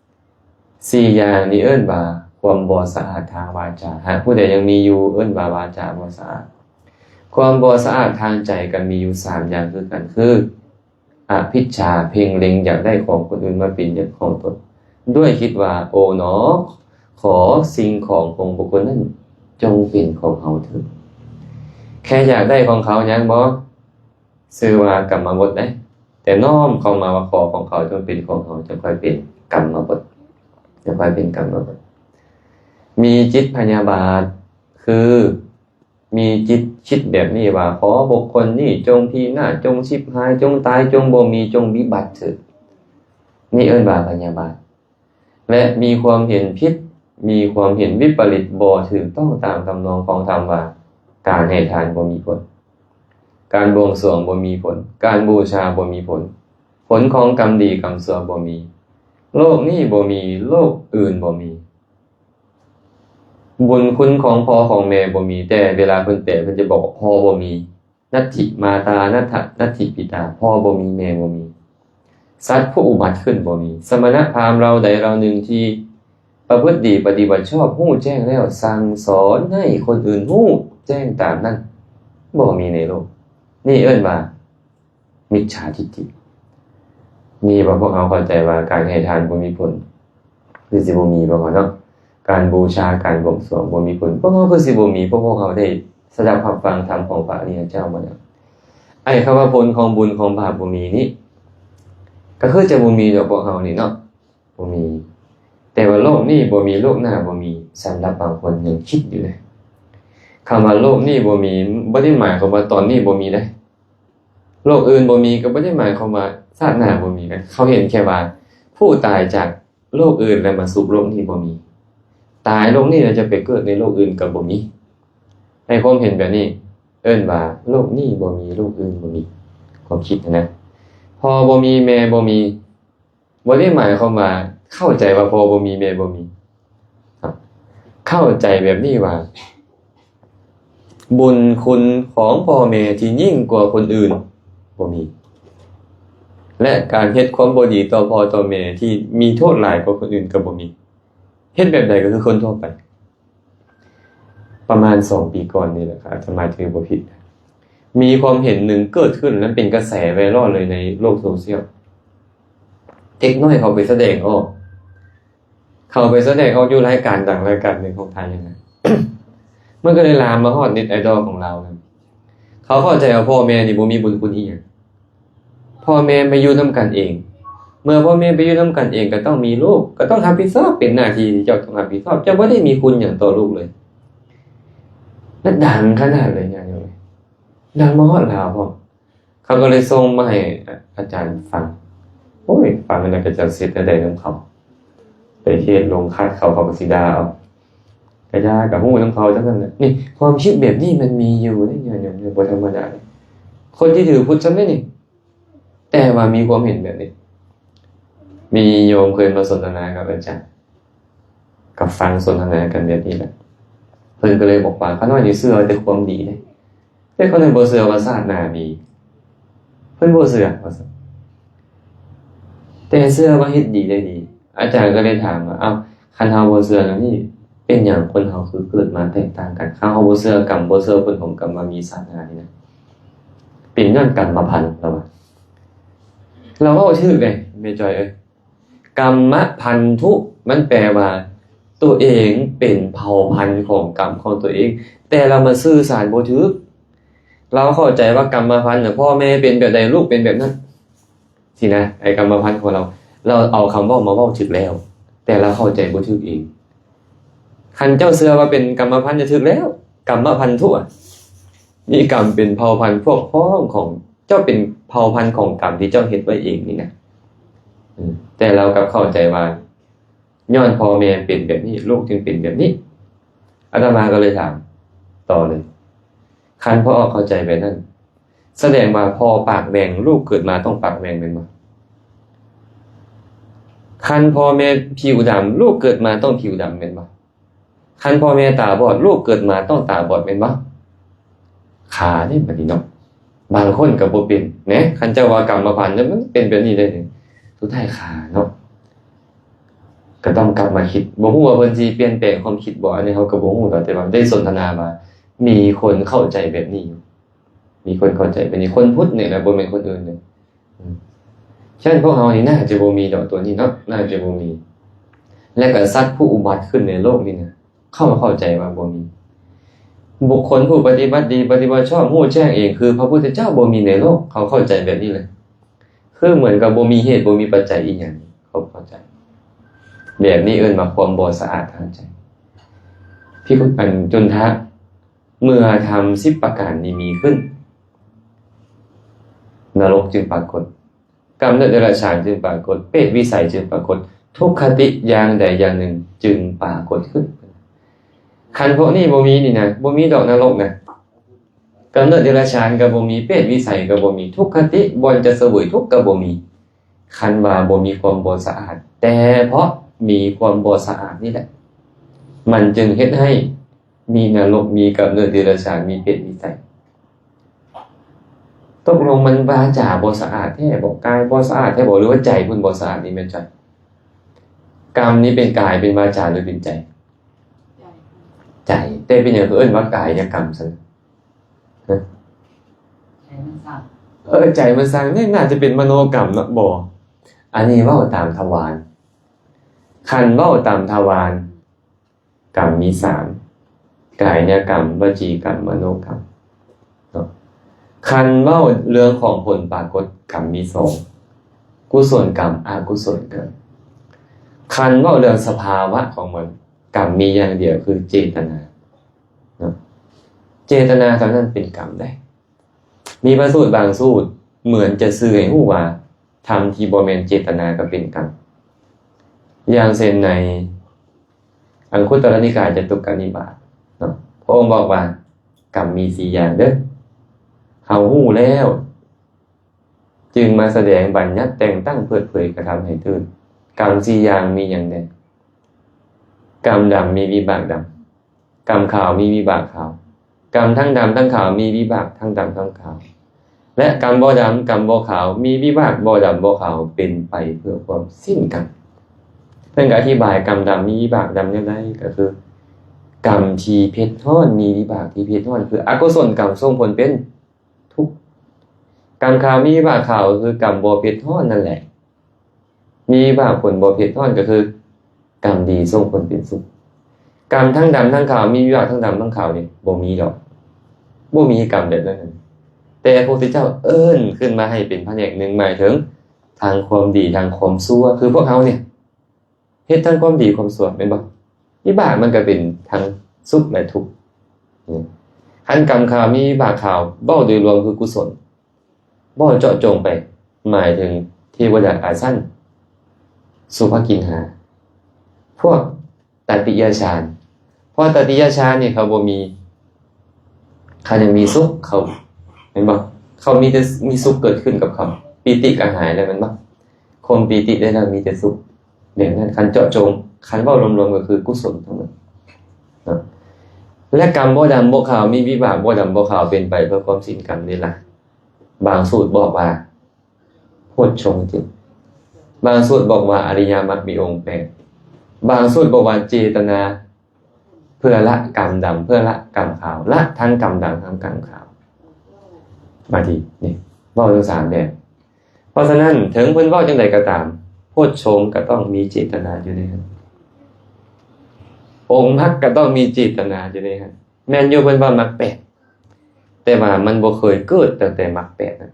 4อย่างนี้เอิ้นว่าความบ่สะอาดทางวาจาหากผู้ใดยังมีอยู่เอิ้นว่าวาจาบ่สะอาดความบ่สะอาดทางใจก็มีอยู่3อย่างคือกันคืออภิชฌาเพ่งเล็งอยากได้ของคนอื่นมาเป็นของตนด้วยคิดว่าโอ๋หนอขอสิ่งของบุคคลนั้นจงเป็นของเขาเถิดแค่อยากได้ของเขายังบ่ชื่อว่ากรรมบทได้แต่น้อมเข้ามาว่าขอของเขาจงเป็นของเขาจะค่อยเป็นกรรมบทจะค่อยเป็นกรรมบทมีจิตพยาบาทคือมีจิตคิดแบบนี้ว่าขอบุคคลนี้จงพินาศจงชิบหายจงตายจงบ่มีจงวิบัติเถิดนี่เอิ้นว่าพยาบาทและมีความเห็นผิดมีความเห็นวิปริตบ่ถูกต้องตามทำนองของธรรมว่าการให้ทานบ่มีผลการบวงสรวงบ่มีผลการบูชาบ่มีผลผลของกรรมดีกรรมชั่วบ่มีโลกนี้บ่มีโลกอื่นบ่มีบุญคุณของพ่อของแม่บ่มีแต่เวลาเพิ่นแปลเพิ่นจะบอกพ่อบ่มีนัตถิมาตานัตถิปิตาพ่อบ่มีแม่บ่มีสัตว์ผู้อุบัติขึ้นบ่มีสมณพราหมณ์เราใดเราหนึ่งที่ประพฤติดีปฏิบัติชอบรู้แจ้งแล้วสั่งสอนให้คนอื่นรู้แจ้งตามนั้นบ่มีในโลกนี่เอิ้นว่ามิจฉาทิฏฐินี่ว่าพวกเราเข้าใจว่าการให้ทานบ่มีผลคือสิบ่มีบ่เนาะการบูชาการบวงสรวงบ่มีผลพวกเราคือสิบ่มีพวกเขาได้สดับรับฟังธรรมของพระอริยเจ้ามาแล้วไอ้คำว่าผลของบุญของบาปบ่มีนี่ก็คือจะบ่มีดอกพวกเรานี่เนาะบ่มีแต่ว่าโลกนี้บ่มีโลกหน้าบ่มีสำหรับบางคนยังคิดอยู่เลยคำว่าโลกนี้บ่มีบ่ได้หมายความว่าตอนนี้บ่มีได้โลกอื่นบ่มีก็บ่ได้หมายความว่าชาติหน้าบ่มีกันเขาเห็นแค่ว่าผู้ตายจากโลกอื่นแล้วมาสู่โลกนี้บ่มีตายโลกนี้แล้วจะไปเกิดในโลกอื่นก็บ่มีให้ความเห็นแบบนี้เอิ้นว่าโลกนี้บ่มีโลกอื่นบ่มีความคิดนะพอบ่มีแม่บ่มีบ่ได้หมายความว่าเข้าใจว่าพอบ่มีแม่บ่มีครับเข้าใจแบบนี้ว่าบุญคุณของพ่อแม่ที่ยิ่งกว่าคนอื่นบ่มีและการเฮ็ดความบ่ดีต่อพ่อต่อแม่ที่มีโทษหลายกว่าคนอื่นก็บ่มีเฮ็ดแบบใดก็คือคนทั่วไปประมาณ2ปีก่อนนี่แหละครับอาตมาถือบ่ผิดมีความเห็นหนึ่งเกิดขึ้นและเป็นกระแสไวรัลเลยในโลกโซเชียลเด็กน้อยเขาไปแสดงออกอยู่รายการดังรายการหนึ่งของไทยนะ มันก็เลยลามมาฮอดเน็ตไอดอลของเรานะเขาเข้าใจว่าพ่อแม่นี่บ่มีบุญคุณอีหยังพ่อแม่มาอยู่นำกันเอง เมื่อพ่อแม่ไปอยู่นํกันเองก็ต้องมีลูกก็ต้องรับผิดชอบเป็นหน้าที่ที่เจ้าต้องรับผิดชอบเจ้าบ่ได้มีคุณหยังต่อลูกเลยและดังขนาดเลยเนี่ยโยมดังมาฮอดลาวพ่อเขาก็เลยส่งมาให้อาจารย์ฟังโอ้ยฟังแล้วก็จะเสร็จได้นำเขาไปเทศลงคาดเขาก็สิดาเอากระยากับฮู้นำเขาจังนั้นน่ะนี่ความคิดแบบนี้มันมีอยู่เด้โยมบ่ธรรมดาคนที่ถือพุทธซำได้นี่แต่ว่ามีความเห็นแบบนี้มีโยมเคยมาสนทนากับอาจารย์กับฟังสนทนากันแบบนี้แหละเพิ่นก็เลยบอกว่าเขาน้อยนี่เชื่อแต่ความดีเด้แต่เขาน้อยบ่เชื่อว่าชาติหน้ามีเพิ่นบ่เชื่อว่าซั่นแต่เชื่อว่าเฮ็ดดีได้ดีอาจารย์ก็เลยถามว่าอ้าวคันเฮาบ่เชื่อแล้วนี่เป็นหยังคนเฮาคือเกิดมาแตกต่างกันคันเฮาบ่เชื่อกรรมบ่เชื่อผลของกรรมว่ามีชาติหน้านี่นะเป็นย้อนกรรมพันธุ์เราว่าเราเว้าชื่อเลยแม่จอยเอ้ยกรรมพันธุมันแปลว่าตัวเองเป็นเผ่าพันธุ์ของกรรมของตัวเองแต่เรามาสื่อสารบ่ถูกเราเข้าใจว่ากรรมพันธุ์น่ะพ่อแม่เป็นแบบใดลูกเป็นแบบนั้นสินะไอ้กรรมพันธุ์ของเราเอาคำเว้ามาเว้าถูกแล้วแต่เราเข้าใจบ่ถูกเองคันเจ้าเชื่อว่าเป็นกรรมพันธุ์จะถูกแล้วกรรมพันธุมีกรรมเป็นเผ่าพันธุ์พวกพ้องของเจ้าเป็นเผ่าพันธุ์ของกรรมที่เจ้าเฮ็ดไว้เองนี่นะแต่เรากลับเข้าใจว่าย้อนพ่อแม่เป็นแบบนี้ลูกจึงเป็นแบบนี้อาตมาก็เลยถามต่อเลยคันพ่อเข้าใจแบบนั้นแสดงว่าพ่อปากแหว่งลูกเกิดมาต้องปากแหว่งแม่นบ่คันพ่อแม่ผิวดำลูกเกิดมาต้องผิวดำแม่นบ่คันพ่อแม่ตาบอดลูกเกิดมาต้องตาบอดแม่นบ่ขานี่บัดนี้เนาะบางคนก็บ่เป็นแหนะคันเจ้าว่ากรรมพันธุ์มันเป็นแบบนี้ได้สุดท้ายขาเนาะก็ต้องกลับมาคิดบ่ฮู้ว่าเพิ่นสิเปลี่ยนแปลงความคิดบ่อันนี้เฮาก็บ่ฮู้แต่ว่าได้สนทนามามีคนเข้าใจแบบนี้อยู่มีคนเข้าใจแบบนี้คนพุทธเนี่ยแหละบ่แม่นคนอื่นเลยฉะนั้นพวกเฮานี่น่าจะบ่มีดอกตัวนี้เนาะน่าจะบ่มีและก็สัตว์ผู้อุบัติขึ้นในโลกนี้นะเข้าใจว่าบ่มีบุคคลผู้ปฏิบัติดีปฏิบัติชอบรู้แจ้งเองคือพระพุทธเจ้าบ่มีในโลกเขาเข้าใจแบบนี้เลยคือเหมือนกับบ่มีเหตุบ่มีปัจจัยอีหยังเขาเข้าใจแบบนี้เอิ้นว่าความบ่สะอาดทางใจพี่คุณอันจนทะเมื่อทำ10ประการนี้มีขึ้นนรกจึงปรากฏกรรมเดรัจฉานจึงปรากฏเปรตวิสัยจึงปรากฏทุกขติอย่างใดอย่างหนึ่งจึงปรากฏขึ้นคันพวกนี้บ่มีนี่นะบ่มีดอกนรกนะกำเนิดเดรัจฉานก็บ่มีเปรตวิสัยก็บ่มีทุกขติบ่จะเสวยทุกข์ก็บ่มีคันว่าบ่มีความบ่สะอาดแต่เพราะมีความบ่สะอาดนี่แหละมันจึงเฮ็ดให้มีนรกมีกำเนิดเดรัจฉานมีเปรตวิสัยตกลงมันวาจาบ่สะอาดแท้บ่กายบ่สะอาดแท้บ่หรือว่าใจเพิ่นบ่สะอาดนี่แม่นจังกรรมนี้เป็นกายเป็นวาจาหรือเป็นใจใจแต่เป็นอย่างเอิ้นว่ากายกรรมซั่นใจมันสร้างนี่น่าจะเป็นมโนกรรมเนาะบ่อันนี้เว้าตามทวารคันเว้าตามทวารกรรมมี3กายกรรมวจีกรรมมโนกรรมเนาะคันเว้าเรื่องของผลปรากฏกรรมมี2กุศลกรรมอกุศลกรรมคันเว้าเรื่องสภาวะของมันกรรมมีอย่างเดียวคือเจตนาเนาะเจตนาเท่านั้นเป็นกรรมได้มีพระสูตรบางสูตรเหมือนจะสื่อให้รู้ว่าทำที่บ่แม่นเจตนาก็เป็นกรรมอย่างเช่นในอังคุตรนิกายจตุกนิบาตเนาะพระองค์บอกว่ากรรมมี4อย่างเด้อเฮารู้แล้วจึงมาแสดงบัญญัติแต่งตั้งเปิดเผยกระทำให้ตื่นกรรม4อย่างมีอย่างใดกรรมดำมีวิบากดำกรรมขาวมีวิบากขาวกรรมทั้งดำทั้งขาวมีวิบากทั้งดำทั้งขาวและกรรมบ่ดำกรรมบ่ขาวมีวิบากบ่ดำบ่ขาวเป็นไปเพื่อความสิ้นกรรมเพิ่นก็อธิบายกรรมดำมีวิบากดำจังได๋ก็คือกรรมที่เผ็ดร้อนมีวิบากที่เผ็ดร้อนคืออกุศลกรรมส่งผลเป็นทุกข์กรรมขาวมีวิบากขาวคือกรรมบ่เผ็ดร้อนนั่นแหละมีวิบากผลบ่เผ็ดร้อนก็คือกรรมดีส่งผลเป็นสุขกรรมทั้งดำทั้งขาวมีวิบากทั้งดำทั้งขาวนี่บ่มีดอกบ่มีกรรมแบบนั้นแต่พระพุทธเจ้าเอิ้นขึ้นมาให้เป็นแผนกนึงหมายถึง ทางความดีทางความชั่วคือพวกเขาเนี่ยเฮ็ดทั้งความดีความชั่วเป็นบ่วิบากมันก็เป็นทั้งสุขและทุกข์คันกรรมข่าวมีวิบากข่าวเบ้าโดยรวมคือกุศลบ่เจาะจงไปหมายถึงเทวดาอาสันสุภกินหาพวกตติยฌานเพราะตติยฌานเนี่ยเขาบ่มีเขายังมีสุขเขาเห็นบ่เขามีแต่มีสุขเกิดขึ้นกับเขาปีติก็หายแล้วมันบ่คนปีติได้แล้วมีแต่สุขเดี๋ยวนั้นคันเจาะจงคันเว้ารวมๆก็คือกุศลทั้งหมดนะและกรรมบ่ดำบ่ขาวมีวิบากบ่ดำบ่ขาวเป็นไปเพื่อความสิ้นกรรมนี่ล่ะบางสูตรบอกว่าโพชฌงค์จิตบางสูตรบอกว่าอริยมรรคมีองค์8บางสูตรบอกว่าเจตนาเพื่อละกรรมดำเพื่อละกรรมขาวละทั้งกรรมดำทั้งกรรมขาวมาดีนี่เว้าทั้ง3แบบเพราะฉะนั้นถึงเพิ่นเว้าจังไดก็ตามโพชฌงค์ก็ต้องมีเจตนาอยู่ในนั้นองค์มรรคก็ต้องมีเจตนาอยู่ในนั้นแม่นอยู่เพิ่นว่ามรรค8แต่ว่ามันบ่เคยเกิดตั้งแต่มรรค8นั้น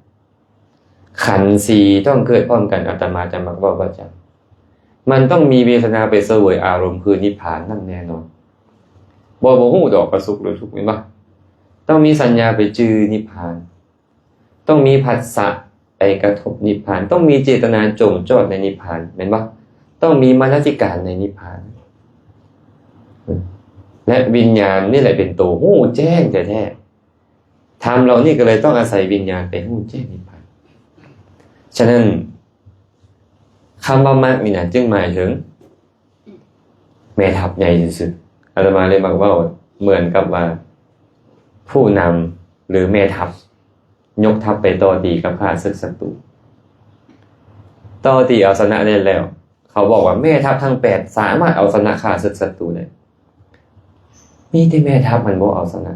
ขันธ์4ต้องเกิดพร้อมกันอาตมาจะมักเว้าประจำมันต้องมีเวทนาไปเสวยอารมณ์คือนิพพานนั่นแน่นอนบ่ฮู้ดอกว่าสุขหรือทุกข์แม่นบ่ต้องมีสัญญาไปจือนิพพานต้องมีผัสสะไปกระทบนิพพานต้องมีเจตนาจงจอดในนิพพานแม่นบ่ต้องมีมนสิการในนิพพานและวิญญาณนี่แหละเป็นตัวฮู้แจ้งแท้ๆธรรมเรานี่ก็เลยต้องอาศัยวิญญาณไปฮู้แจ้งนิพพานฉะนั้นคำว่ามรรคนี่นะจึงหมายถึงแม่ทัพใหญ่ที่สุดอาตมาเลยมักเว้าเหมือนกับว่าผู้นำหรือแม่ทัพยกทัพไปต่อตีกับข้าศึกศัตรูต่อตีเอาชนะได้แล้วเขาบอกว่าแม่ทัพทั้ง8สามารถเอาชนะข้าศึกศัตรูได้มีแต่แม่ทัพมันบ่เอาชนะ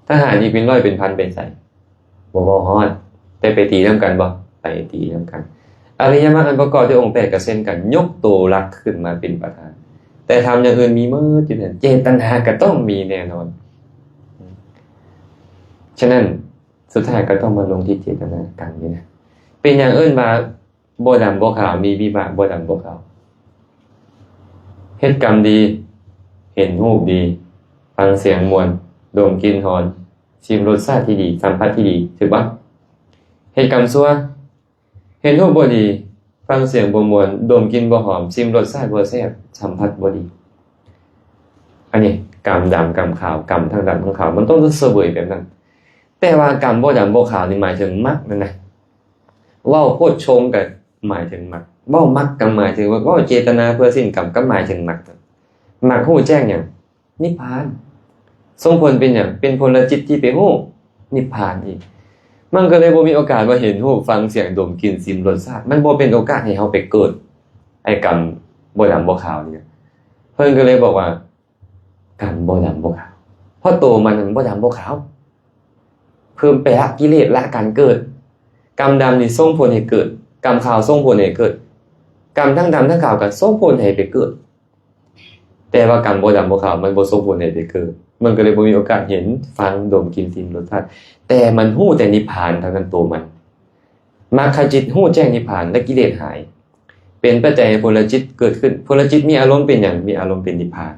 ทหารอีกเป็นร้อยเป็นพันไปใส่บ่ฮอดแต่ไปตีนํกันบ่ไปตีนํกันอริยมรรคอันประกอบด้วยองค์8ก็เช่นกันยกตัวหลักขึ้นมาเป็นประธานแต่ทำอย่างอื่นมีมื้ออยู่นั่นเจตนาก็ต้องมีแน่นอนฉะนั้นสุดท้ายก็ต้องมาลงที่เจตนากันนี่นะเป็นอย่างอื่นมาบ่ดำบ่ขาวมีวิบากบ่ดำบ่ขาวเฮ็ดกรรมดีเห็นรูปดีฟังเสียงมวลดมกลิ่นหอมชิมรสชาติที่ดีสัมผัสที่ดีถูกป่ะเฮ็ดกรรมชั่วเห็นรูปบ่ดีฟังเสียงบ่ม่วนดมกลิ่นบ่หอมชิมรสชาติบ่แซ่บสัมผัสบ่ดีอันนี้กรรมดำกรรมขาวกรรมทั้งดำทั้งขาวมันต้องเสวยแบบนั้นแต่ว่ากรรมบ่ดำบ่ขาวนี่หมายถึงมรรคนั่นนะเว้าโพชฌงค์ก็หมายถึงมรรคเว้ามรรคก็หมายถึงว่าเว้าเจตนาเพื่อสิ้นกรรมก็หมายถึงมรรคมรรคฮู้แจ้งหยังนิพพานส่งผลเป็นหยังเป็นผลจิตที่ไปฮู้นิพพานอีกมันก็เลยบ่มีโอกาสว่าเห็นรูปฟังเสียงดมกลิ่นชิมรสชาติมันบ่เป็นโอกาสให้เฮาไปเกิดไอ้กรรมบ่ดำบ่ขาวนี่เพิ่นก็เลยบอกว่ากรรมบ่ดำบ่ขาวเพราะตัวมันบ่ดำบ่ขาวเพิ่มไปละกิเลสละการเกิดกรรมดำนี่ส่งผลให้เกิดกรรมขาวส่งผลให้เกิดกรรมทั้งดำทั้งขาวก็ส่งผลให้ไปเกิดแต่ว่ากรรมบ่ดำบ่ขาวมันบ่ส่งผลให้ไปเกิดมันก็เลยบ่มีโอกาสเห็นฟังดมกลิ่นชิมรสชาติแต่มันฮู้แต่นิพพานเท่านั้นตัวมันมรรคจิตฮู้แจ้งนิพพานและกิเลสหายเป็นปัจจัยให้ผลจิตเกิดขึ้นผลจิตมีอารมณ์เป็นหยังมีอารมณ์เป็นนิพพาน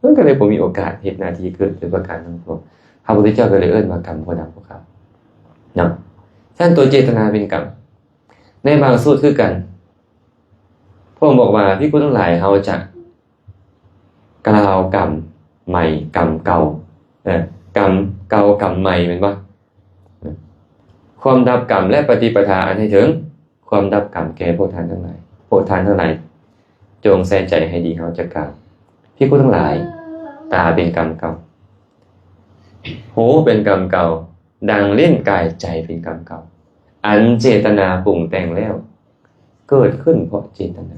มันก็เลยบ่มีโอกาสเฮ็ดหน้าที่เกิดเป็นประการทั้งปวงพระพุทธเจ้าก็เลยเอิ้นว่ากรรมบ่ดำบ่ขาวเนาะฉะนั้นตัวเจตนาเป็นกรรมในบางสูตรคือกันพระองค์บอกว่าภิกษุทั้งหลายเฮาจะกล่าวกรรมใหม่กรรมเก่ากรรมเก่ากรรมใหม่แม่นบ่ความดับกรรมและปฏิปทาอันให้ถึงความดับกรรมแก่พวกท่านทั้งหลายพวกท่านทั้งหลายจงใส่ใจให้ดีเฮาจะกล่าวภิกษุทั้งหลายตาเป็นกรรมเก่าหูเป็นกรรมเก่าดังเล่นกายใจเป็นกรรมเก่าอันเจตนาปรุงแต่งแล้วเกิดขึ้นเพราะเจตนา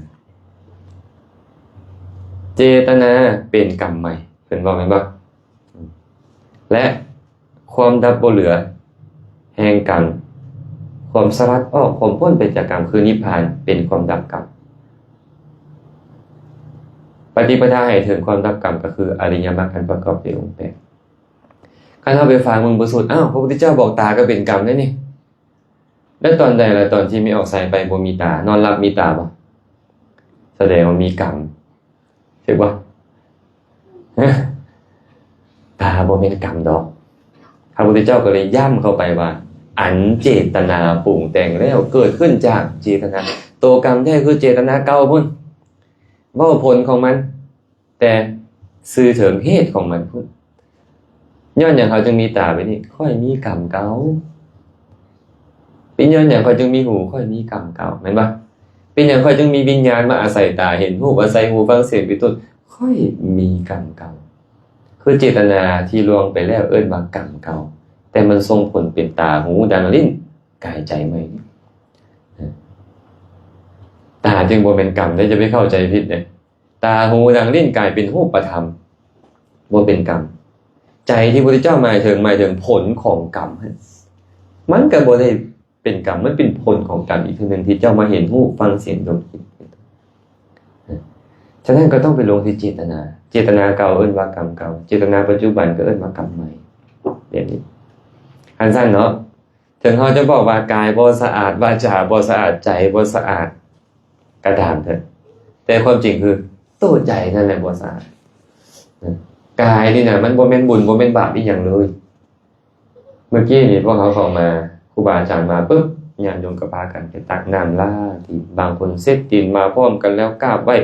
เจตนาเป็นกรรมใหม่เป็นว่าแม่นบ่และความดับบ่เหลือแห่งกรรมความสลัดออกความพ้นไปจากกรรมคือนิพพานเป็นความดับกรรมปฏิปทาให้ถึงความดับกรรมก็คืออริยมรรคอันประกอบด้วยองค์8คันเฮาไปฟังมึงบ่สุดอ้าวพระพุทธเจ้าบอกตาก็เป็นกรรมได้นี่ แล้วตอนใดละตอนที่ไม่ออกไซไปบ่มีตานอนหลับมีตาบ่แสดงว่ามีกรรมถูกบ่ตาบ่เป็นกรรมดอกพระพุทธเจ้าก็เลยย่ำเข้าไปว่าอันเจตนาปรุงแต่งแล้วเกิดขึ้นจากเจตนาตัวกรรมแท้คือเจตนาเก่าพุ่นเว้าผลของมันแต่สื่อถึงเหตุของมันพุ่นย้อนอย่างเขาจึงมีตาไปนี่ค่อยมีกรรมเก่าเป็นย้อนอย่างเขาจึงมีหูค่อยมีกรรมเก่าแม่นบ่เป็นอย่างค่อยจึงมีวิญญาณมาอาศัยตาเห็นรูปอาศัยหูฟังเสียงเป็นต้นค่อยมีกรรมเก่าคือเจตนาที่ล่วงไปแล้วเอิ้นว่ากรรมเก่าแต่มันส่งผลเป็นตาหูดังลิ้นกายใจไหมตาจึงบ่เป็นกรรมได้จะไม่เข้าใจผิดเนี่ยตาหูดังลิ้นกายเป็นรูปธรรมบ่เป็นกรรมใจที่พระพุทธเจ้าหมายถึงผลของกรรมมันก็บ่ได้เป็นกรรมมันเป็นผลของกรรมอีกทีนึงที่เจ้ามาเห็นรูปฟังเสียงดมกลิ่นฉะนั้นก็ต้องไปลงที่เจตนาเจตนาเก่าเอิ้นว่ากรรมเก่าเจตนาปัจจุบันก็เอิ้นว่ากรรมใหม่แบบนี้อันสั้นเนาะถึงเขาจะบอกว่ากายบ่สะอาดวาจาบ่สะอาดใจบ่สะอาดกระดามเถอะแต่ความจริงคือตัวใจนั่นแหละบ่สะอาดกายนี่นะมันบ่แม่นบุญบ่แม่นบาปอีหยังเลยเมื่อกี้นี่พวกเขาเข้ามาครูบาอาจารย์มาปึ๊บญาติโยมก็พากันไปตักน้ำลาที่บางคนเซตตีนมาพร้อมกันแล้วกราบไหว้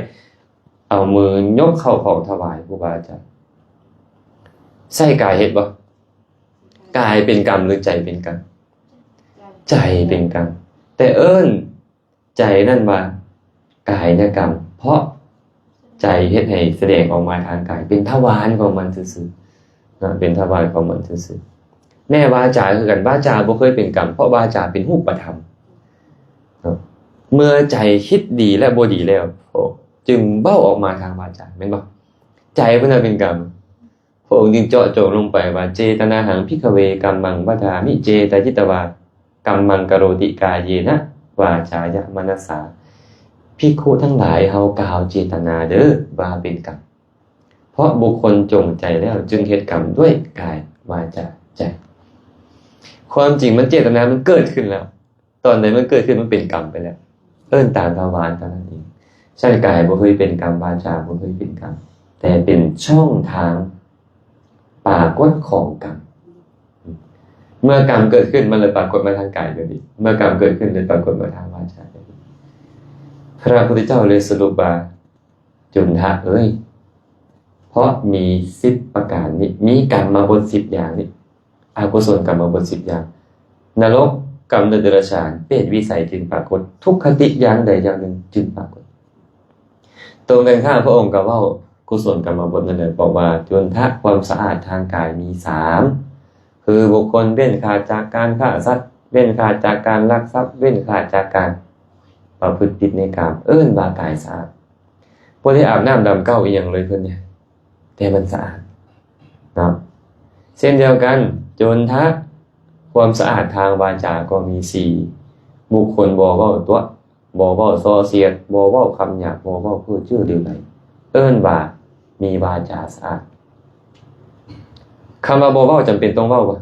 เอามือยกเข้าของถวายครูบาอาจารย์ใส่กายเฮ็ดบ่กายเป็นกรรมหรือใจเป็นกรรมใจเป็นกรรมแต่เอิ้นใจนั่นว่ากายกรรมเพราะใจเฮ็ดให้แสดงออกมาทางกายเป็นทวารของมันซื่อๆนะเป็นทวารของมันซื่อๆแม่วาจาคือกันวาจาบ่เคยเป็นกรรมเพราะวาจาเป็นรูปธรรมเมื่อใจคิดดีและบ่ดีแล้วจึงเบ้าออกมาทางวาจาแม่นบ่ใจเพิ่นน่ะเป็นกรรมพระองค์จึงเจาะจงลงไปว่าเจตนาหังภิกขเวกัมมังวะทามิเจตจิตวากัมมังกโรติกายเยนะวาจายะมนัสสาภิกขุทั้งหลายเฮากล่าวเจตนาเด้อว่าเป็นกรรมเพราะบุคคลจงใจแล้วจึงเฮ็ดกรรมด้วยกายวาจาใจความจริงมันเจตนามันเกิดขึ้นแล้วตอนไหนมันเกิดขึ้นมันเป็นกรรมไปแล้วเอิ้นตามทวารเท่านั้นเองใช่กายบ่เคยเป็นกรรมวาจาบ่เคยเป็นกรรมแต่เป็นช่องทางปรากฏของกรรมเมื่อกรรมเกิดขึ้นมันเลยปรากฏมาทางกายแบบนี้เมื่อกรรมเกิดขึ้นเลยปรากฏมาทางวาจาแบบนี้พระพุทธเจ้าเลยสรุปว่าจุนทะเอ้ยเพราะมี10ประการนี้มีกรรมมาบน10อย่างนี้อกุศลกรรมมาบน10อย่างนรกกรรมเดรัจฉานเปรตวิสัยจึงปรากฏทุกขติอย่างใดอย่างหนึ่งจึงปรากฏตรงกันข้ามพระองค์ก็เว้ากุศลกรรมบทนั่นเลยบอกว่าจุนทะความสะอาดทางกายมี3คือบุคคลเว้นขาดจากการฆ่าสัตว์เว้นขาดจากการลักทรัพย์เว้นขาดจากการประพฤติผิดในกามเอิ้นว่ากายสะอาดบ่ได้อาบน้ำดำเก้าอีหยังเลยเพิ่นเนี่ยแต่มันสะอาดเนาะเช่นเดียวกันจุนทะความสะอาดทางวาจาก็มี4บุคคลบ่เว้าตัวบ่เว้าส่อเสียดบ่เว้าคำหยาบบ่เว้าเพ้อเจ้อเรื่องใดเอิ้นว่ามีวาจาสะอาดคำว่าบ่เว้าจำเป็นต้องเว้าบ่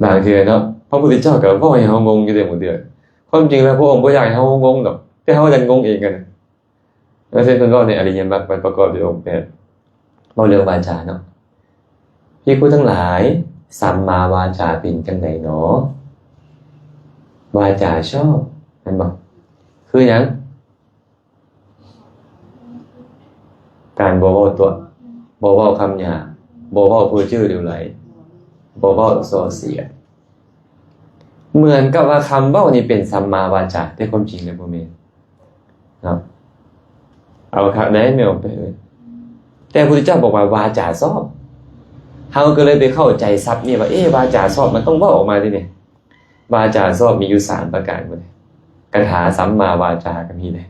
บางทีเนาะพระพุทธเจ้าก็เว้าให้เฮางงอยู่เด้อหมดเดือความจริงแล้วพระองค์บ่อยากให้เฮางงดอกแต่เฮาดันงงเองกันแล้วเช่นเพิ่นเว้าในอริยมรรคมันประกอบด้วยองค์8เว้าเรื่องวาจาเนาะภิกขุทั้งหลายสัมมาวาจาเป็นจังได๋เนาะวาจาชอบแม่นบ่คือหยังการบ่เว้าตัวบ่เว้าคำหยาบบ่เว้าเพ้อเจ้อเรื่องใดบ่เว้าส่อเสียดเหมือนกับว่าคำเว้านี่เป็นสัมมาวาจาแต่ความจริงแล้วบ่แม่นเนาะเอาคักได้แม่นไปแต่พระพุทธเจ้าบอกว่าวาจาชอบเฮาก็เลยไปเข้าใจศัพท์นี่ว่าวาจาชอบมันต้องเว้าออกมาดิเนี่ยวาจาชอบมีอยู่3ประการบ่ได้คาถาสัมมาวาจาก็มีได้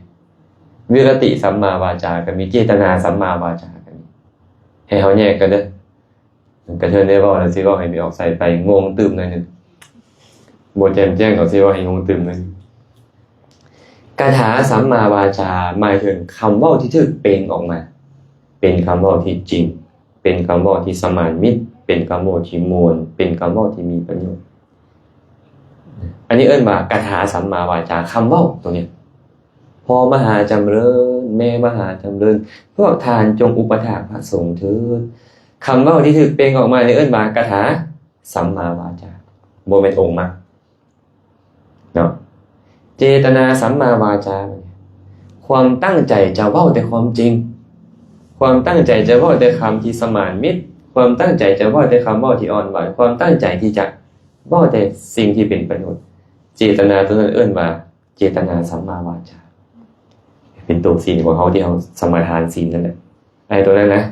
วิรติสัมมาวาจาก็มีเจตนาสัมมาวาจาก็มีให้เฮาแยกกันเด้อกระเทินได้เว้าแล้วสิเว้าให้มีออกใส่ไปงงตึมหน่อยนึงบ่แจ่มแจ้งก็สิเว้าให้งงตึมหน่อยคาถาสัมมาวาจาหมายถึงคำเว้าที่ถูกเปล่งออกมาเป็นคำเว้าที่จริงเป็นคำเว้าที่สมานมิตรเป็นคำเว้าที่มวลเป็นคำเว้าที่มีประโยชน์ อันนี้เอิ้นว่ากถาสัมมาวาจาคำเว้าตรงนี้พอมหาจำเริญแม่มหาจำเริญพวกทานจงอุปถากพระสงฆ์เถิดคำเว้าที่ถูกเปล่งออกมาในเอิ้นว่ากถาสัมมาวาจาบ่แม่นองค์มรรคเนาะเจตนาสัมมาวาจาความตั้งใจจะเว้าแต่ความจริงความตั้งใจจะเว้าแต่คำที่สมานมิตรความตั้งใจจะเว้าแต่คำเว้าที่อ่อนหวานความตั้งใจที่จะเว้าแต่สิ่งที่เป็นประโยชน์เจตนาตัวนั้นเอิ้นว่าเจตนาสัมมาวาจาเป็นตัวศีลของเขาที่เขาสมาทานศีลนั่นแหละไอ้ตัวนั้นนะ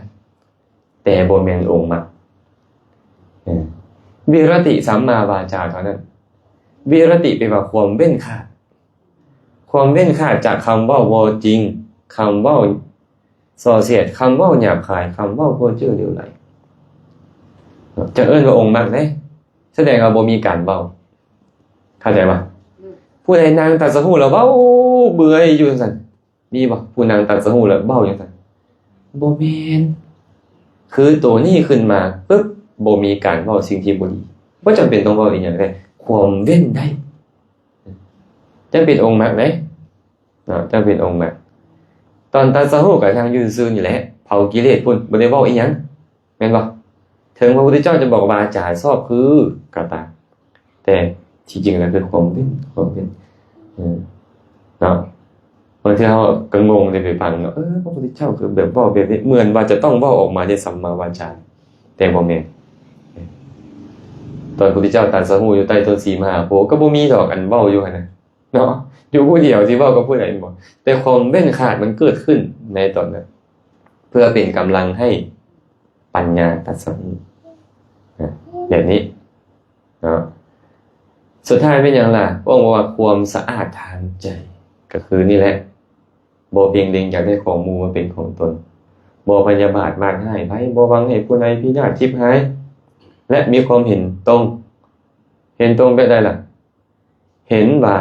แต่บ่แม่นองค์มรรควิรติสัมมาวาจาเท่านั้นวิรติแปลว่าความเว้นขาดความเว้นขาดจากคำเว้าบ่จริงคำเว้าส่อเสียดคำเว้าหยาบคายคำเว้าเพ้อเจ้อเหลวไหลจะเอิ้นว่าองค์มรรคเด้แสดงว่าบ่มีการเว้าเข้าใจป่ะผู้ใดนางตัดสหูแล้วเว้าเบื่ออยู่จังซั่นมีบ่ผู้นางตัดสหูแล้วเว้าจังซั่นบ่แม่นคือตัวนี้ขึ้นมาปึ๊บบ่มีการเว้าสิ่งที่บ่ดีบ่จำเป็นต้องเว้าอีหยังได้ความเว้นได้จะเป็นองค์มรรคเด้จะเป็นองค์มรรคตอนตัดสหูก็ทางอยู่ซื่อๆนี่แหละเผากิเลสพุ่นบ่ได้เว้าอีหยังแม่นบ่ถึงพระพุทธเจ้าจะบอกว่าจาชอบคือก็ตามแต่ที่จริงแล้วคือความเว้นเนาะบางทีเราก็งงเลยไปฟังเนาะพระพุทธเจ้าคือแบบเว้าแบบนี้เหมือนว่าจะต้องเว้าออกมาได้สัมมาวาจาแต่บ่แม่นตอนพระพุทธเจ้าตรัสรู้อยู่ใต้ต้นสีมหาโพธิ์ก็บ่มีดอกอันเว้าอยู่หั่นน่ะเนาะอยู่ผู้เดียวสิเว้ากับผู้ใดบ่แต่ความเว้นขาดมันเกิดขึ้นในตอนนั้นเพื่อเป็นกำลังให้ปัญญาตรัสรู้แบบนี้เนาะสุดท้ายเป็นอย่างไรองค์บอกว่าความสะอาดทางใจก็คือนี่แหละบ่เพียงเล็งอยากได้ของหมู่มาเป็นของตนบ่พยาบาทมากให้ไผบ่หวังให้ผู้ใดพินาศชิบหายและมีความเห็นตรงแบบใดล่ะเห็นว่า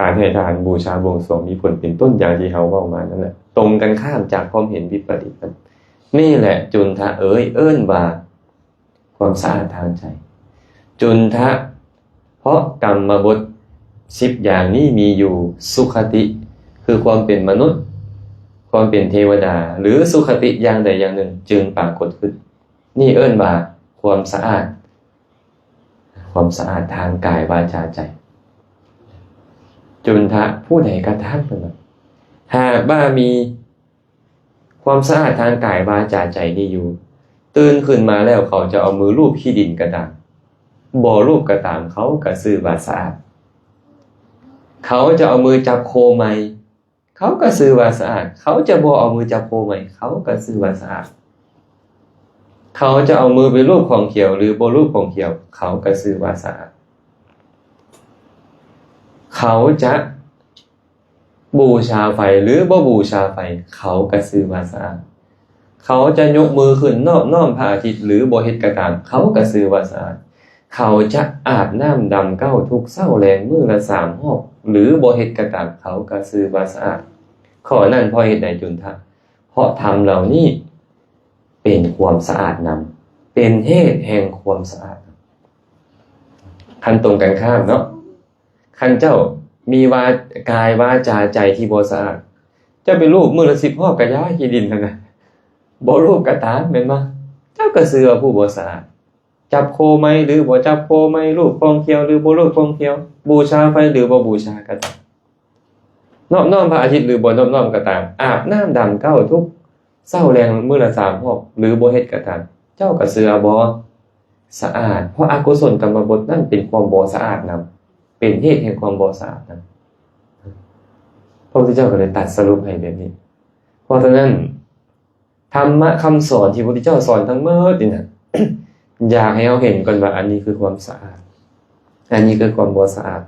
การให้ทานบูชาบวงสรวงมีผลเป็นต้นอย่างที่เฮาเว้ามานั่นแหละตรงกันข้ามจากความเห็นวิปริตนั้นนี่แหละจุนทะเอิ้นว่าความสะอาดทางใจจุนทะเพราะกรรมบท10อย่างนี้มีอยู่สุขติคือความเป็นมนุษย์ความเป็นเทวดาหรือสุขติอย่างใดอย่างหนึ่งจึงปรากฏขึ้นนี่เอิ้นว่าความสะอาดทางกายวาจาใจจุนทะผู้ใดกระทำนั้นหากว่ามีความสะอาดทางกายวาจาใจนี่อยู่ตื่นขึ้นมาแล้วเขาจะเอามือลูบขี้ดินกระตามบ่ลูบกระตามเขาก็ชื่อว่าสะอาดเขาจะเอามือจับโคไม้เขาก็ชื่อว่าสะอาดเขาจะบ่เอามือจับโคไม้เขาก็ชื่อว่าสะอาดเขาจะเอามือไปลูบของเขียวหรือบ่ลูบของเขียวเขาก็ชื่อว่าสะอาดเขาจะบูชาไฟหรือบ่บูชาไฟเขาก็ชื่อว่าสะอาดเขาจะยกมือขึ้นน้อมพระอาทิตย์หรือบ่เฮ็ดก็ตามเขาก็ชื่อว่าสะอาดเขาจะอาบน้ำดำเก้าทุกเช้าแลงมื้อละ3รอบหรือบ่เฮ็ดก็ตามเขาก็ชื่อว่าสะอาดข้อนั้นเพราะเหตุใดจุนทะเพราะธรรมเหล่านี้เป็นความสะอาดนำเป็นเหตุแห่งความสะอาดคันตรงกันข้ามเนาะคันเจ้ามีกายวาจาใจที่บ่สะอาดจะไปรูปมื้อละ10รอบก็ย้ายขี้ดินนั่นน่ะบ่รูปก็ตามแม่นบ่เจ้าก็ชื่อว่าผู้บ่สะอาดจับโคไม้หรือบ่จับโคไม้รูปของเขียวหรือบ่รูปของเขียวบูชาไฟหรือบ่บูชาก็ตามน้อมพระอาทิตย์หรือบ่น้อมก็ตามอาบน้ำดำเก้าทุกเช้าแลงมื้อละ3รอบหรือบ่เฮ็ดก็ตามเจ้าก็ชื่อบ่สะอาดเพราะอกุศลกรรมบทนั้นเป็นความบ่สะอาดนำเป็นเหตุแห่งความบ่สะอาดนั้นพระพุทธเจ้าก็เลยตัดสรุปให้แบบนี้เพราะฉะนั้นธรรมะคำสอนที่พระพุทธเจ้าสอนทั้งหมดนี่น่ะ อยากให้เราเห็นก่อนว่าอันนี้คือความสะอาดอันนี้คือความบ่สะอาด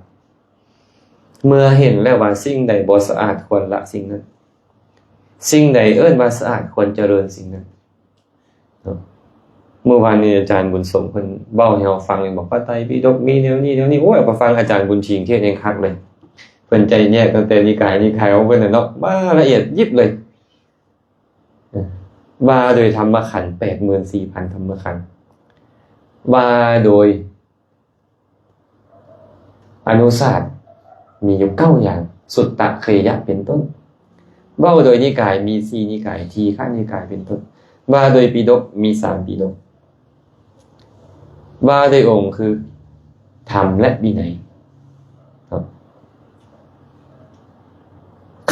เมื่อเห็นแล้วว่าสิ่งใดบ่สะอาดควรละสิ่งนั้นสิ่งใดเอิ้นว่าสะอาดควรเจริญสิ่งนั้นเมื่อวานนี้อาจารย์บุญสมเพิ่นเว้าให้เราฟังบอกว่าไตรปิฎกมีแนวนี้โอ้ยไปฟังอาจารย์บุญชิงเทศน์เองคักเลยเพิ่นใจแยกตั้งแต่นิกายของเพิ่นน่ะเนาะว่าละเอียดยิบเลยว่าโดยธรรมขันธ์ 84,000 ธรรมขันธ์ว่าโดย อนุศาสตร์มีอยู่9อย่างสุตตะเคยะเป็นต้นเว้าโดยนิกายมี4นิกายทีฆนิกายเป็นต้นว่าโดยปิฎกมี3ปิฎกว่าโดยองค์คือธรรมและวินัยครับ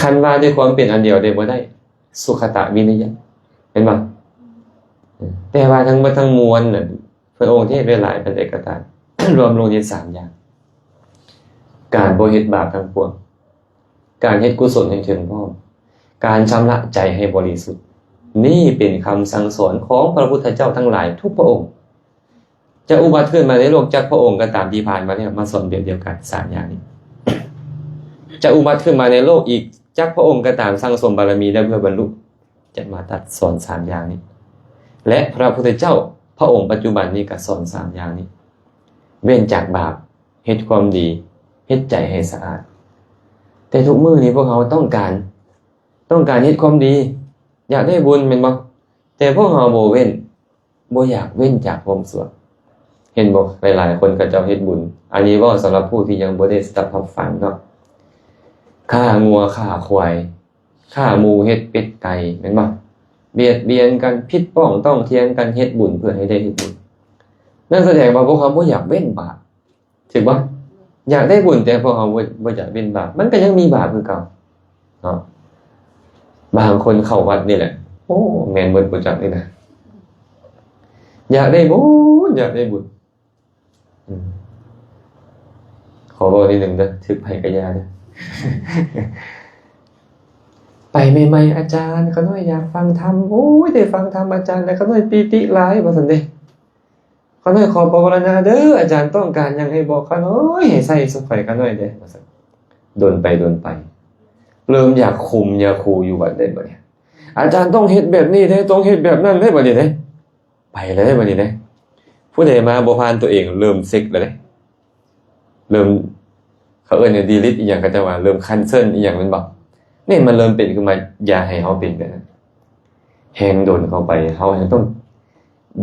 คันว่าด้วยความเป็นอันเดียวได้บ่ได้สุขตะวินัยเห็นบ่แต่ว่าทั้งหมดทั้งมวลน่ะพระองค์เทศไว้หลายประการต่าง รวมลงใน3อย่างการบ่เฮ็ดบาปทั้งปวงการเฮ็ดกุศลให้ถึงพร้อมการชำระใจให้บริสุทธิ์นี่เป็นคำสั่งสอนของพระพุทธเจ้าทั้งหลายทุกพระองค์จะอุบัติขึ้นมาในโลกจากพระองค์ก็ตามที่ผ่านมาเนี่ยมาสอนแบบเดียวกัน3อย่างนี้ จะอุบัติขึ้นมาในโลกอีกจากพระองค์ก็ตามสร้างสมบารมีได้เพื่อบรรลุจะมาตัดสอน3อย่างนี้และพระพุทธเจ้าพระองค์ปัจจุบันนี้ก็สอน3อย่างนี้เว้นจากบาปเฮ็ดความดีเฮ็ดใจให้สะอาดแต่ทุกมื้อนี้พวกเขาต้องการเฮ็ดความดีอยากได้บุญแม่นบ่แต่พวกเขาบ่เว้นบ่อยากเว้นจากความชั่วเห็นบ่หลายๆคนก็เจ้าเฮ็ดบุญอันนี้เว้าสำหรับผู้ที่ยังบ่ได้สดับรับฟังเนาะฆ่างัวฆ่าควายฆ่าหมูเฮ็ดเป็ดไก่แม่นบ่เบียดเบียนกันผิดป้องต้องเถียงกันเฮ็ดบุญเพื่อให้ได้เฮ็ดบุญนั่นแสดงว่าพวกเขาบ่อยากเว้นบาปถูกบ่อยากได้บุญแต่พวกเขาบ่อยากเว้นบาปมันก็ยังมีบาปคือเก่าเนาะบางคนเข้าวัดนี่แหละโอ้แม่นบ่รู้จักนี่นะอยากได้บุญขอบอกนิดนึงเด้อทึกภัยกะยาเด้อ ไปใหม่ๆอาจารย์เขาน้อยอยากฟังธรรมโอ้ยได้ฟังธรรมอาจารย์แล้วเขาน้อยปีติหลายว่าซั่นเด้เขาน้อยขอภาวนาเด้ออาจารย์ต้องการหยังให้บอกเขาน้อยให้ใส่สุขไฟเขาน้อยเด้ว่าซั่นโดนไปเริ่มอยากคุมอยากคูอยู่วัดได้บ่เนี่ยอาจารย์ต้องเฮ็ดแบบนี้เด้ต้องเฮ็ดแบบนั้นได้บ่เนี่ยเด้ไปเลยบัดนี้เด้ผู้ใดมาบ่ผ่านตัวเองเริ่มเซ็กแล้วเด้เริ่มเขาเอิ้นดีลิทอีหยังก็จะว่าเริ่มคันเซิลอีหยังแม่นบ่นี่มันเริ่มเป็นขึ้นมาอย่าให้เฮาเป็นแบบนั้นแฮงโดนเข้าไปเฮาต้อง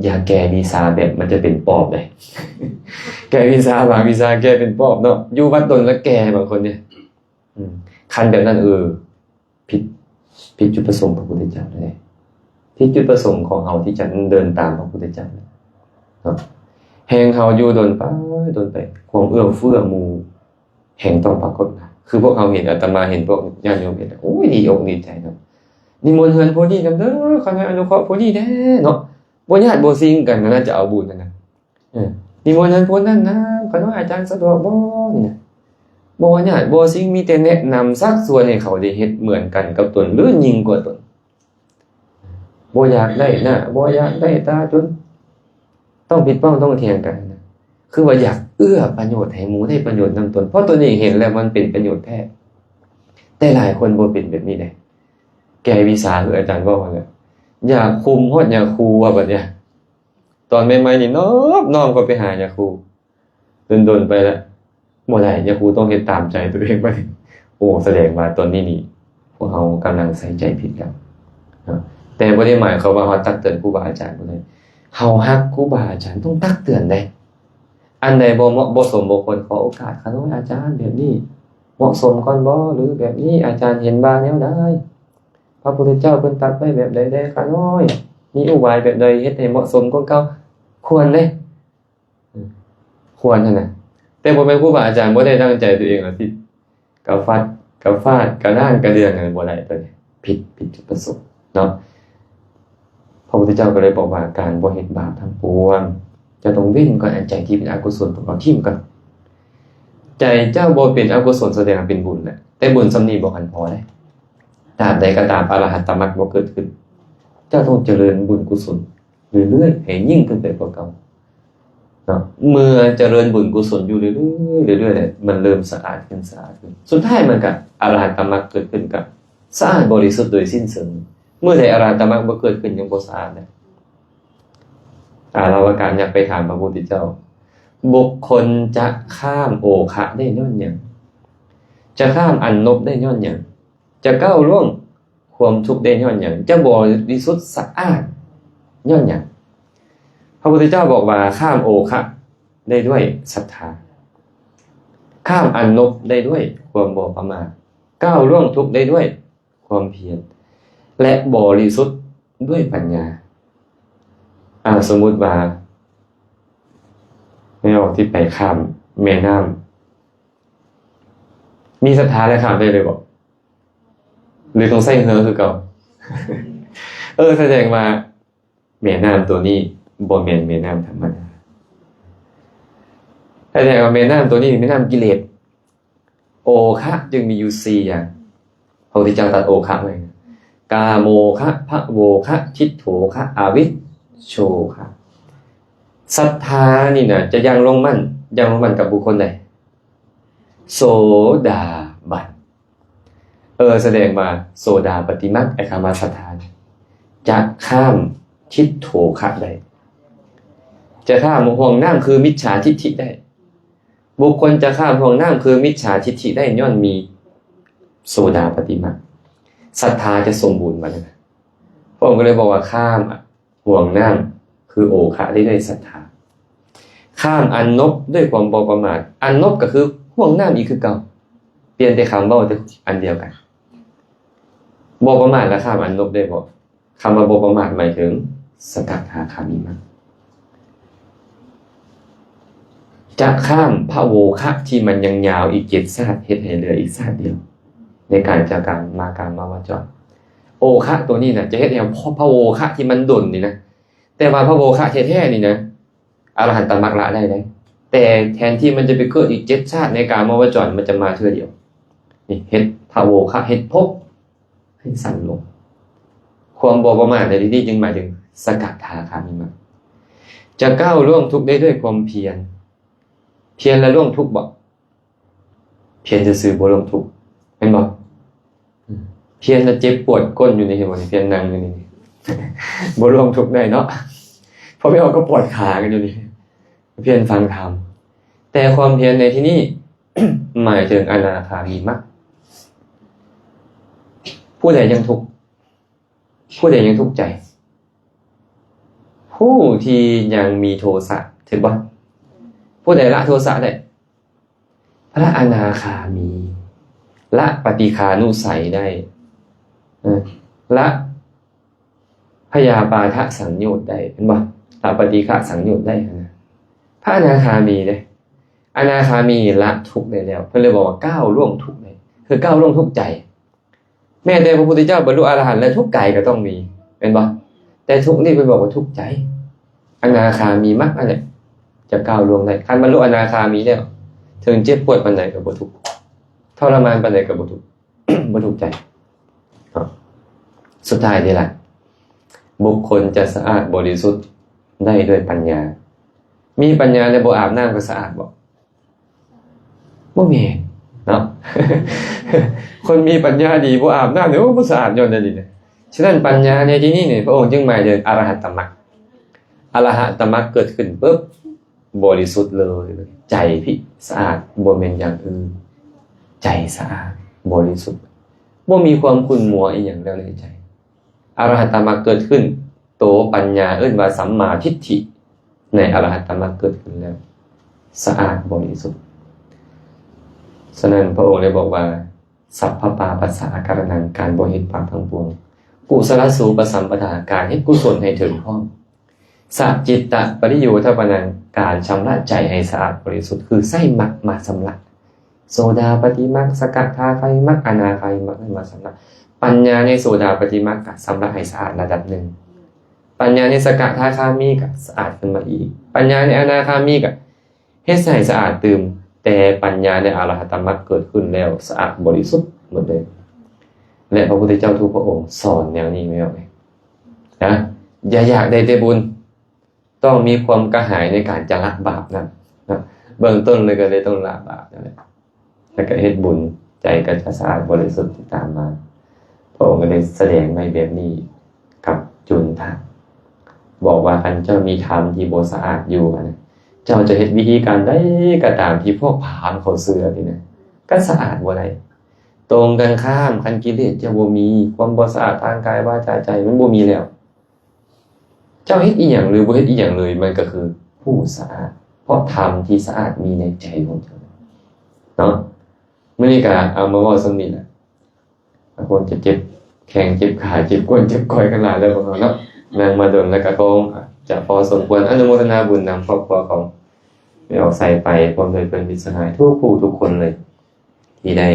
อย่าแก้วีซ่าแบบมันจะเป็นปอบเลย แก้วีซ่าบางวีซ่าแก้เป็นปอบเนาะอยู่วัดดนแล้วแก้บางคนเนี่ยคันแบบนั้นผิดจุดประสงค์พระพุทธเจ้าเลยที่จุดประสงค์ของเฮาที่จะเดินตามพระพุทธเจ้าเนาะแฮงเฮาอยู่โดนไปความเอื้อเฟื้อหมู่แห่งต้องปรากฏนะคือพวกเขาเห็นอาตมาเห็นพวกญาติโยมเห็นโอ้ยดีอกดีใจเนาะนิมนต์เฮือนผู้นี้นำเด้อขอให้อนุเคราะห์ผู้นี้แน่เนาะบ่ญาติบ่ซิงกันน่าจะเอาบุญกันนะนิมนต์เฮือนผู้นั้นนะขอให้อาจารย์สะดวกบ่นี่นะบ่ญาติบ่ซิงมีแต่แนะนำสักส่วนให้เขาได้เฮ็ดเหมือนกันกับตนหรือยิ่งกว่าตนบ่อยากได้หน้าบ่อยากได้ตาจนต้องผิดป้องต้องเถียงกันนะคือว่าอยากเอื้อประโยชน์ให้หมู่ได้ประโยชน์นำตนเพราะตัวนี้เห็นแล้วมันเป็นประโยชน์แท้แต่หลายคนบ่เป็นแบบนี้เด้แก้วิชาคืออาจารย์บอกว่าเนี่ยอย่าคุมฮอดอย่าครูว่าบัดเนี่ยตอนใหม่ๆนี่น้อมก็ไปหาอย่าครูดนๆไปแล้วบ่ได้อย่าครูต้องเฮ็ดตามใจตัวเองไปโอ้แสดงว่าตอนนี้นี่พวกเฮากำลังใส่ใจผิดแล้วแต่บ่ได้หมายความว่าเฮาตักเตือนครูบาอาจารย์บ่ได้เฮาฮักครูบาอาจารย์ต้องตักเตือนได้อันใดบ่เหมาะบ่สมบ่ควรขอโอกาสค่ะน้อยอาจารย์แบบนี้เหมาะสมก่อนบ่หรือแบบนี้อาจารย์เห็นบ่าแนวใดพระพุทธเจ้าเพิ่นตรัสไว้แบบใดได้ค่ะน้อยมีอุบายแบบใดเฮ็ดให้เหมาะสมกว่าเก่าควรเด้ควรนั่นน่ะแต่บ่แม่นครูบาอาจารย์บ่ได้ตั้งใจตัวเองล่ะที่กะฟาดกะด้านกะเดืองกันบ่ได้ตัวนี้ผิดจุดประสงค์เนาะพระพุทธเจ้าก็เลยบอกว่าการบ่เฮ็ดบาปทั้งปวงจะต้องเว้นก่อนอันใจที่เป็นอกุศลของเราทิ่มกันใจเจ้าบ่เป็นอกุศลแสดงเป็นบุญแหละแต่บุญสำนี้บ่คันพอได้ตราบใดก็ตามอรหัตตมรรคบ่เกิดขึ้นเจ้าต้องเจริญบุญกุศลเรื่อยๆให้ยิ่งขึ้นไปกว่าเก่าเนาะเมื่อเจริญบุญกุศลอยู่เรื่อยๆเนี่ยมันเริ่มสะอาดขึ้นสุดท้ายมันก็อรหัตตมรรคเกิดขึ้นก็สะอาดบริสุทธิ์โดยสิ้นเชิงเมื่อใดอรหัตตมรรคบ่เกิดขึ้นยังบ่สะอาดนะเราอาการอยากไปถามพระพุทธเจ้าบุคคลจะข้ามโอคะได้ย้อนหยังจะข้ามอันนบได้ย้อนหยังจะก้าวล่วงความทุกข์ได้ย้อนหยังจะบริสุทธิ์สะอาดย้อนหยังพระพุทธเจ้าบอกว่าข้ามโอคะได้ด้วยศรัทธา ข้ามอันนบได้ด้วยความบ่ประมาทก้าวล่วงทุกข์ได้ด้วยความเพียรและบริสุทธิ์ด้วยปัญญาสมมุติว่าไม่ออกที่ไปข้ามแม่น้ำมีศรัทธาและข้ามได้เลยบอกหรือต้องใส่เหือคือเก่า แสดงว่าแม่น้ำตัวนี้บ่แม่นแม่น้ำธรรมดาแสดงว่าแม่น้ำตัวนี้แม่น้ำกิเลสโอคะจึงมีอยู่4อย่างพระพุทธเจ้าตรัสโอคะไว้กาโมคะภโวคะทิฏโถคะอวิชโชคะศรัทธานี่นะจะยังลงมั่นกับบุคคลใดโสดาบันแสดงมาโสดาปฏิมักไอ้คำว่าศรัทธาจะข้ามทิฏโถคะได้จะข้ามห่วงน้ำคือมิจฉาทิฏฐิได้บุคคลจะข้ามห่วงน้ำคือมิจฉาทิฏฐิได้ย่อมมีโสดาปฏิมักศรัทธาจะสมบูรณ์มาเลยพระองค์ก็เลยบอกว่าข้ามห่วงน้ำคือโอคะได้ด้วยศรัทธาข้ามอันนบด้วยความบ่ประมาทอันนบก็คือห่วงน้ำอีกคือเก่าเปลี่ยนแต่คำว่าแต่อันเดียวกันบ่ประมาทและข้ามอันนบได้บ่คำว่าบ่ประมาทหมายถึงสกัดหาคามิมักจะข้ามพระโวคะที่มันยังยาวอีก7ชาติเฮ็ดให้เหลืออีกชาติเดียวในการจากการมาวจรโอคะตัวนี้นะจะเฮ็ดให้พระโวคะที่มันดุลนี่นะแต่ว่าพระโวคะแท้ๆนี่นะอรหันตมรรคละได้แต่แทนที่มันจะไปเกิดอีก7ชาติในการมาวจรมันจะมาเทื่อเดียวนี่เฮ็ดพระโวคะเฮ็ดภพให้สั้นลงความบ่ประมาทในที่นี้จึงหมายถึงสกัดหาคามิมักจะก้าวล่วงทุกข์ได้ด้วยความเพียรและล่วงทุกข์บ่เพียรจะซื้อบ่ล่วงทุกข์เห็นบ่เพียรจะเจ็บปวดก้นอยู่นี่เห็นบ่เพียรนั่งอยู่นี่บ่ล่วงทุกข์ได้เนาะเพราะไม่เอาก็ปวดขากันอยู่นี่เพียรฟังธรรมแต่ความเพียรในที่นี้ หมายถึงอนาคามีมักผู้ใดยังทุกข์ใจผู้ที่ยังมีโทสะถือบ่ผู้ใดละโทสะได้พระอนาคามีละปฏิฆานุสัยได้ละพยาปาทะสังโยชน์ได้เห็นบ่ละปฏิฆะสังโยชน์ได้นะพระอนาคามีเด้อนาคามีละทุกข์ได้แล้วเพิ่นเลยบอกว่าก้าวล่วงทุกข์ได้คือก้าวล่วงทุกข์ใจแม้แต่พระพุทธเจ้าบรรลุอรหันต์แล้วทุกข์กายก็ต้องมีเป็นบ่แต่ทุกข์นี่เพิ่นบอกว่าทุกข์ใจอนาคามีมรรคนั่นแหละจะก้าวล่วงได้คันบรรลุอนาคามีแล้วถึงเจ็บปวดปานใดก็บ่ทุกข์ทรมานปานใดก็บ่ทุกข์ บ่ทุกข์ใจสุดท้ายนี่แหละบุคคลจะสะอาดบริสุทธิ์ได้ด้วยปัญญามีปัญญาแล้วบ่อาบน้ำก็สะอาดบ่มีเนาะ คนมีปัญญาดีบ่อาบน้ำเดี๋ยวบ่สะอาดย้อนได้ดีนะฉะนั้นปัญญาในที่นี้เนี่ยพระองค์จึงหมายถึงอรหัตตมรรคอรหัตตมรรคเกิดขึ้นปุ๊บบริสุทธิ์เลยใจพี่สะอาดบ่แม่นอย่างอื่นใจสะอาดบริสุทธิ์บ่มีความขุ่นมัวอีหยังแล้วในใจอรหัตตมรรคเกิดขึ้นโตปัญญาเอิ้นว่าสัมมาทิฏฐิในอรหัตตมรรคเกิดขึ้นแล้วสะอาดบริสุทธิ์ฉะนั้นพระองค์เลยบอกว่าสัพพปาปัสสะอาการนังการบ่เฮ็ดบาปทั้งปวงกุศลสูปสัมปทาการเฮ็ดกุศลให้ถึงพร้อมสัจจิตตปริโยทปนังการชำระใจให้สะอาดบริสุทธิ์คือใส่มรรคมาชำระโสดาปฏิมรรคสกทาคามิมรรคอนาคามิมรรคมาชำระปัญญาในโสดาปฏิมรรคก็ชำระให้สะอาดระดับหนึ่งปัญญาในสกทาคามีก็สะอาดขึ้นมาอีกปัญญาในอนาคามีก็เฮ็ดให้สะอาดตื่มแต่ปัญญาในอรหัตตมรรคเกิดขึ้นแล้วสะอาดบริสุทธิ์หมดเลยและพระพุทธเจ้าทุกพระองค์สอนแนวนี้ไม่เอาเลยนะอย่าอยากได้แต่บุญต้องมีความกระหายในการจะละบาปนะเบื้องต้นเลยก็เลยต้องละบาปนั่นแหละแล้วก็เฮ็ดบุญใจก็จะสะอาดบริสุทธิ์ตามมาพระองค์ก็เลยแสดงในแบบนี้กับจุนทะบอกว่าอันเจ้ามีธรรมที่บ่สะอาดอยู่นะเจ้าจะเฮ็ดวิธีการได้ก็ตามที่พวกพราหมณ์เขาเชื่อนี่นะก็สะอาดบ่ได้ตรงกันข้ามคันกิเลสจะบ่มีความบ่สะอาดทางกายวาจาใจมันบ่มีแล้วเจ้าเฮ็ดอีหยังหรือบ่เฮ็ดอีหยังเลยมันก็คือผู้สะอาดเพราะธรรมที่สะอาดมีในใจของเจ้าเนาะ นาะมื้อนี้ก็เอามาเว้าซั่นนี้แหละคนจะเจ็บแข้งเจ็บขาเจ็บก้นเจ็บก้อยกันหลายแล้วพวกเราเนาะนั่งมาโดนแล้วก็คงจะพอสมควรอนุโมทนาบุญนำครอบครัวของไม่ออกใส่ไปพร้อมด้วยเพื่อนมิตรสหายทุกผู้ทุกคนเลยที่ได้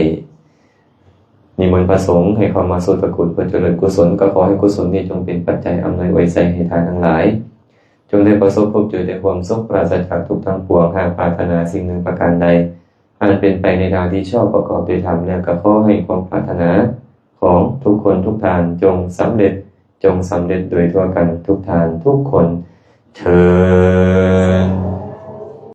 นิมนต์พระสงฆ์ให้เข้ามาสวดประคุณเพื่อเจริญกุศลก็ขอให้กุศลนี้จงเป็นปัจจัยอำนวยอวยใจให้ทานทั้งหลายจงได้ประสบพบเจอได้ความสุขปราศจากทุกข์ทั้งปวงหากปรารถนาสิ่งหนึ่งประการใดอันเป็นไปในทางที่ชอบประกอบด้วยธรรมแล้วก็ขอให้ความปรารถนาของทุกคนทุกทานจงสำเร็จโดยทั่วกันทุกทานทุกคนเทอญ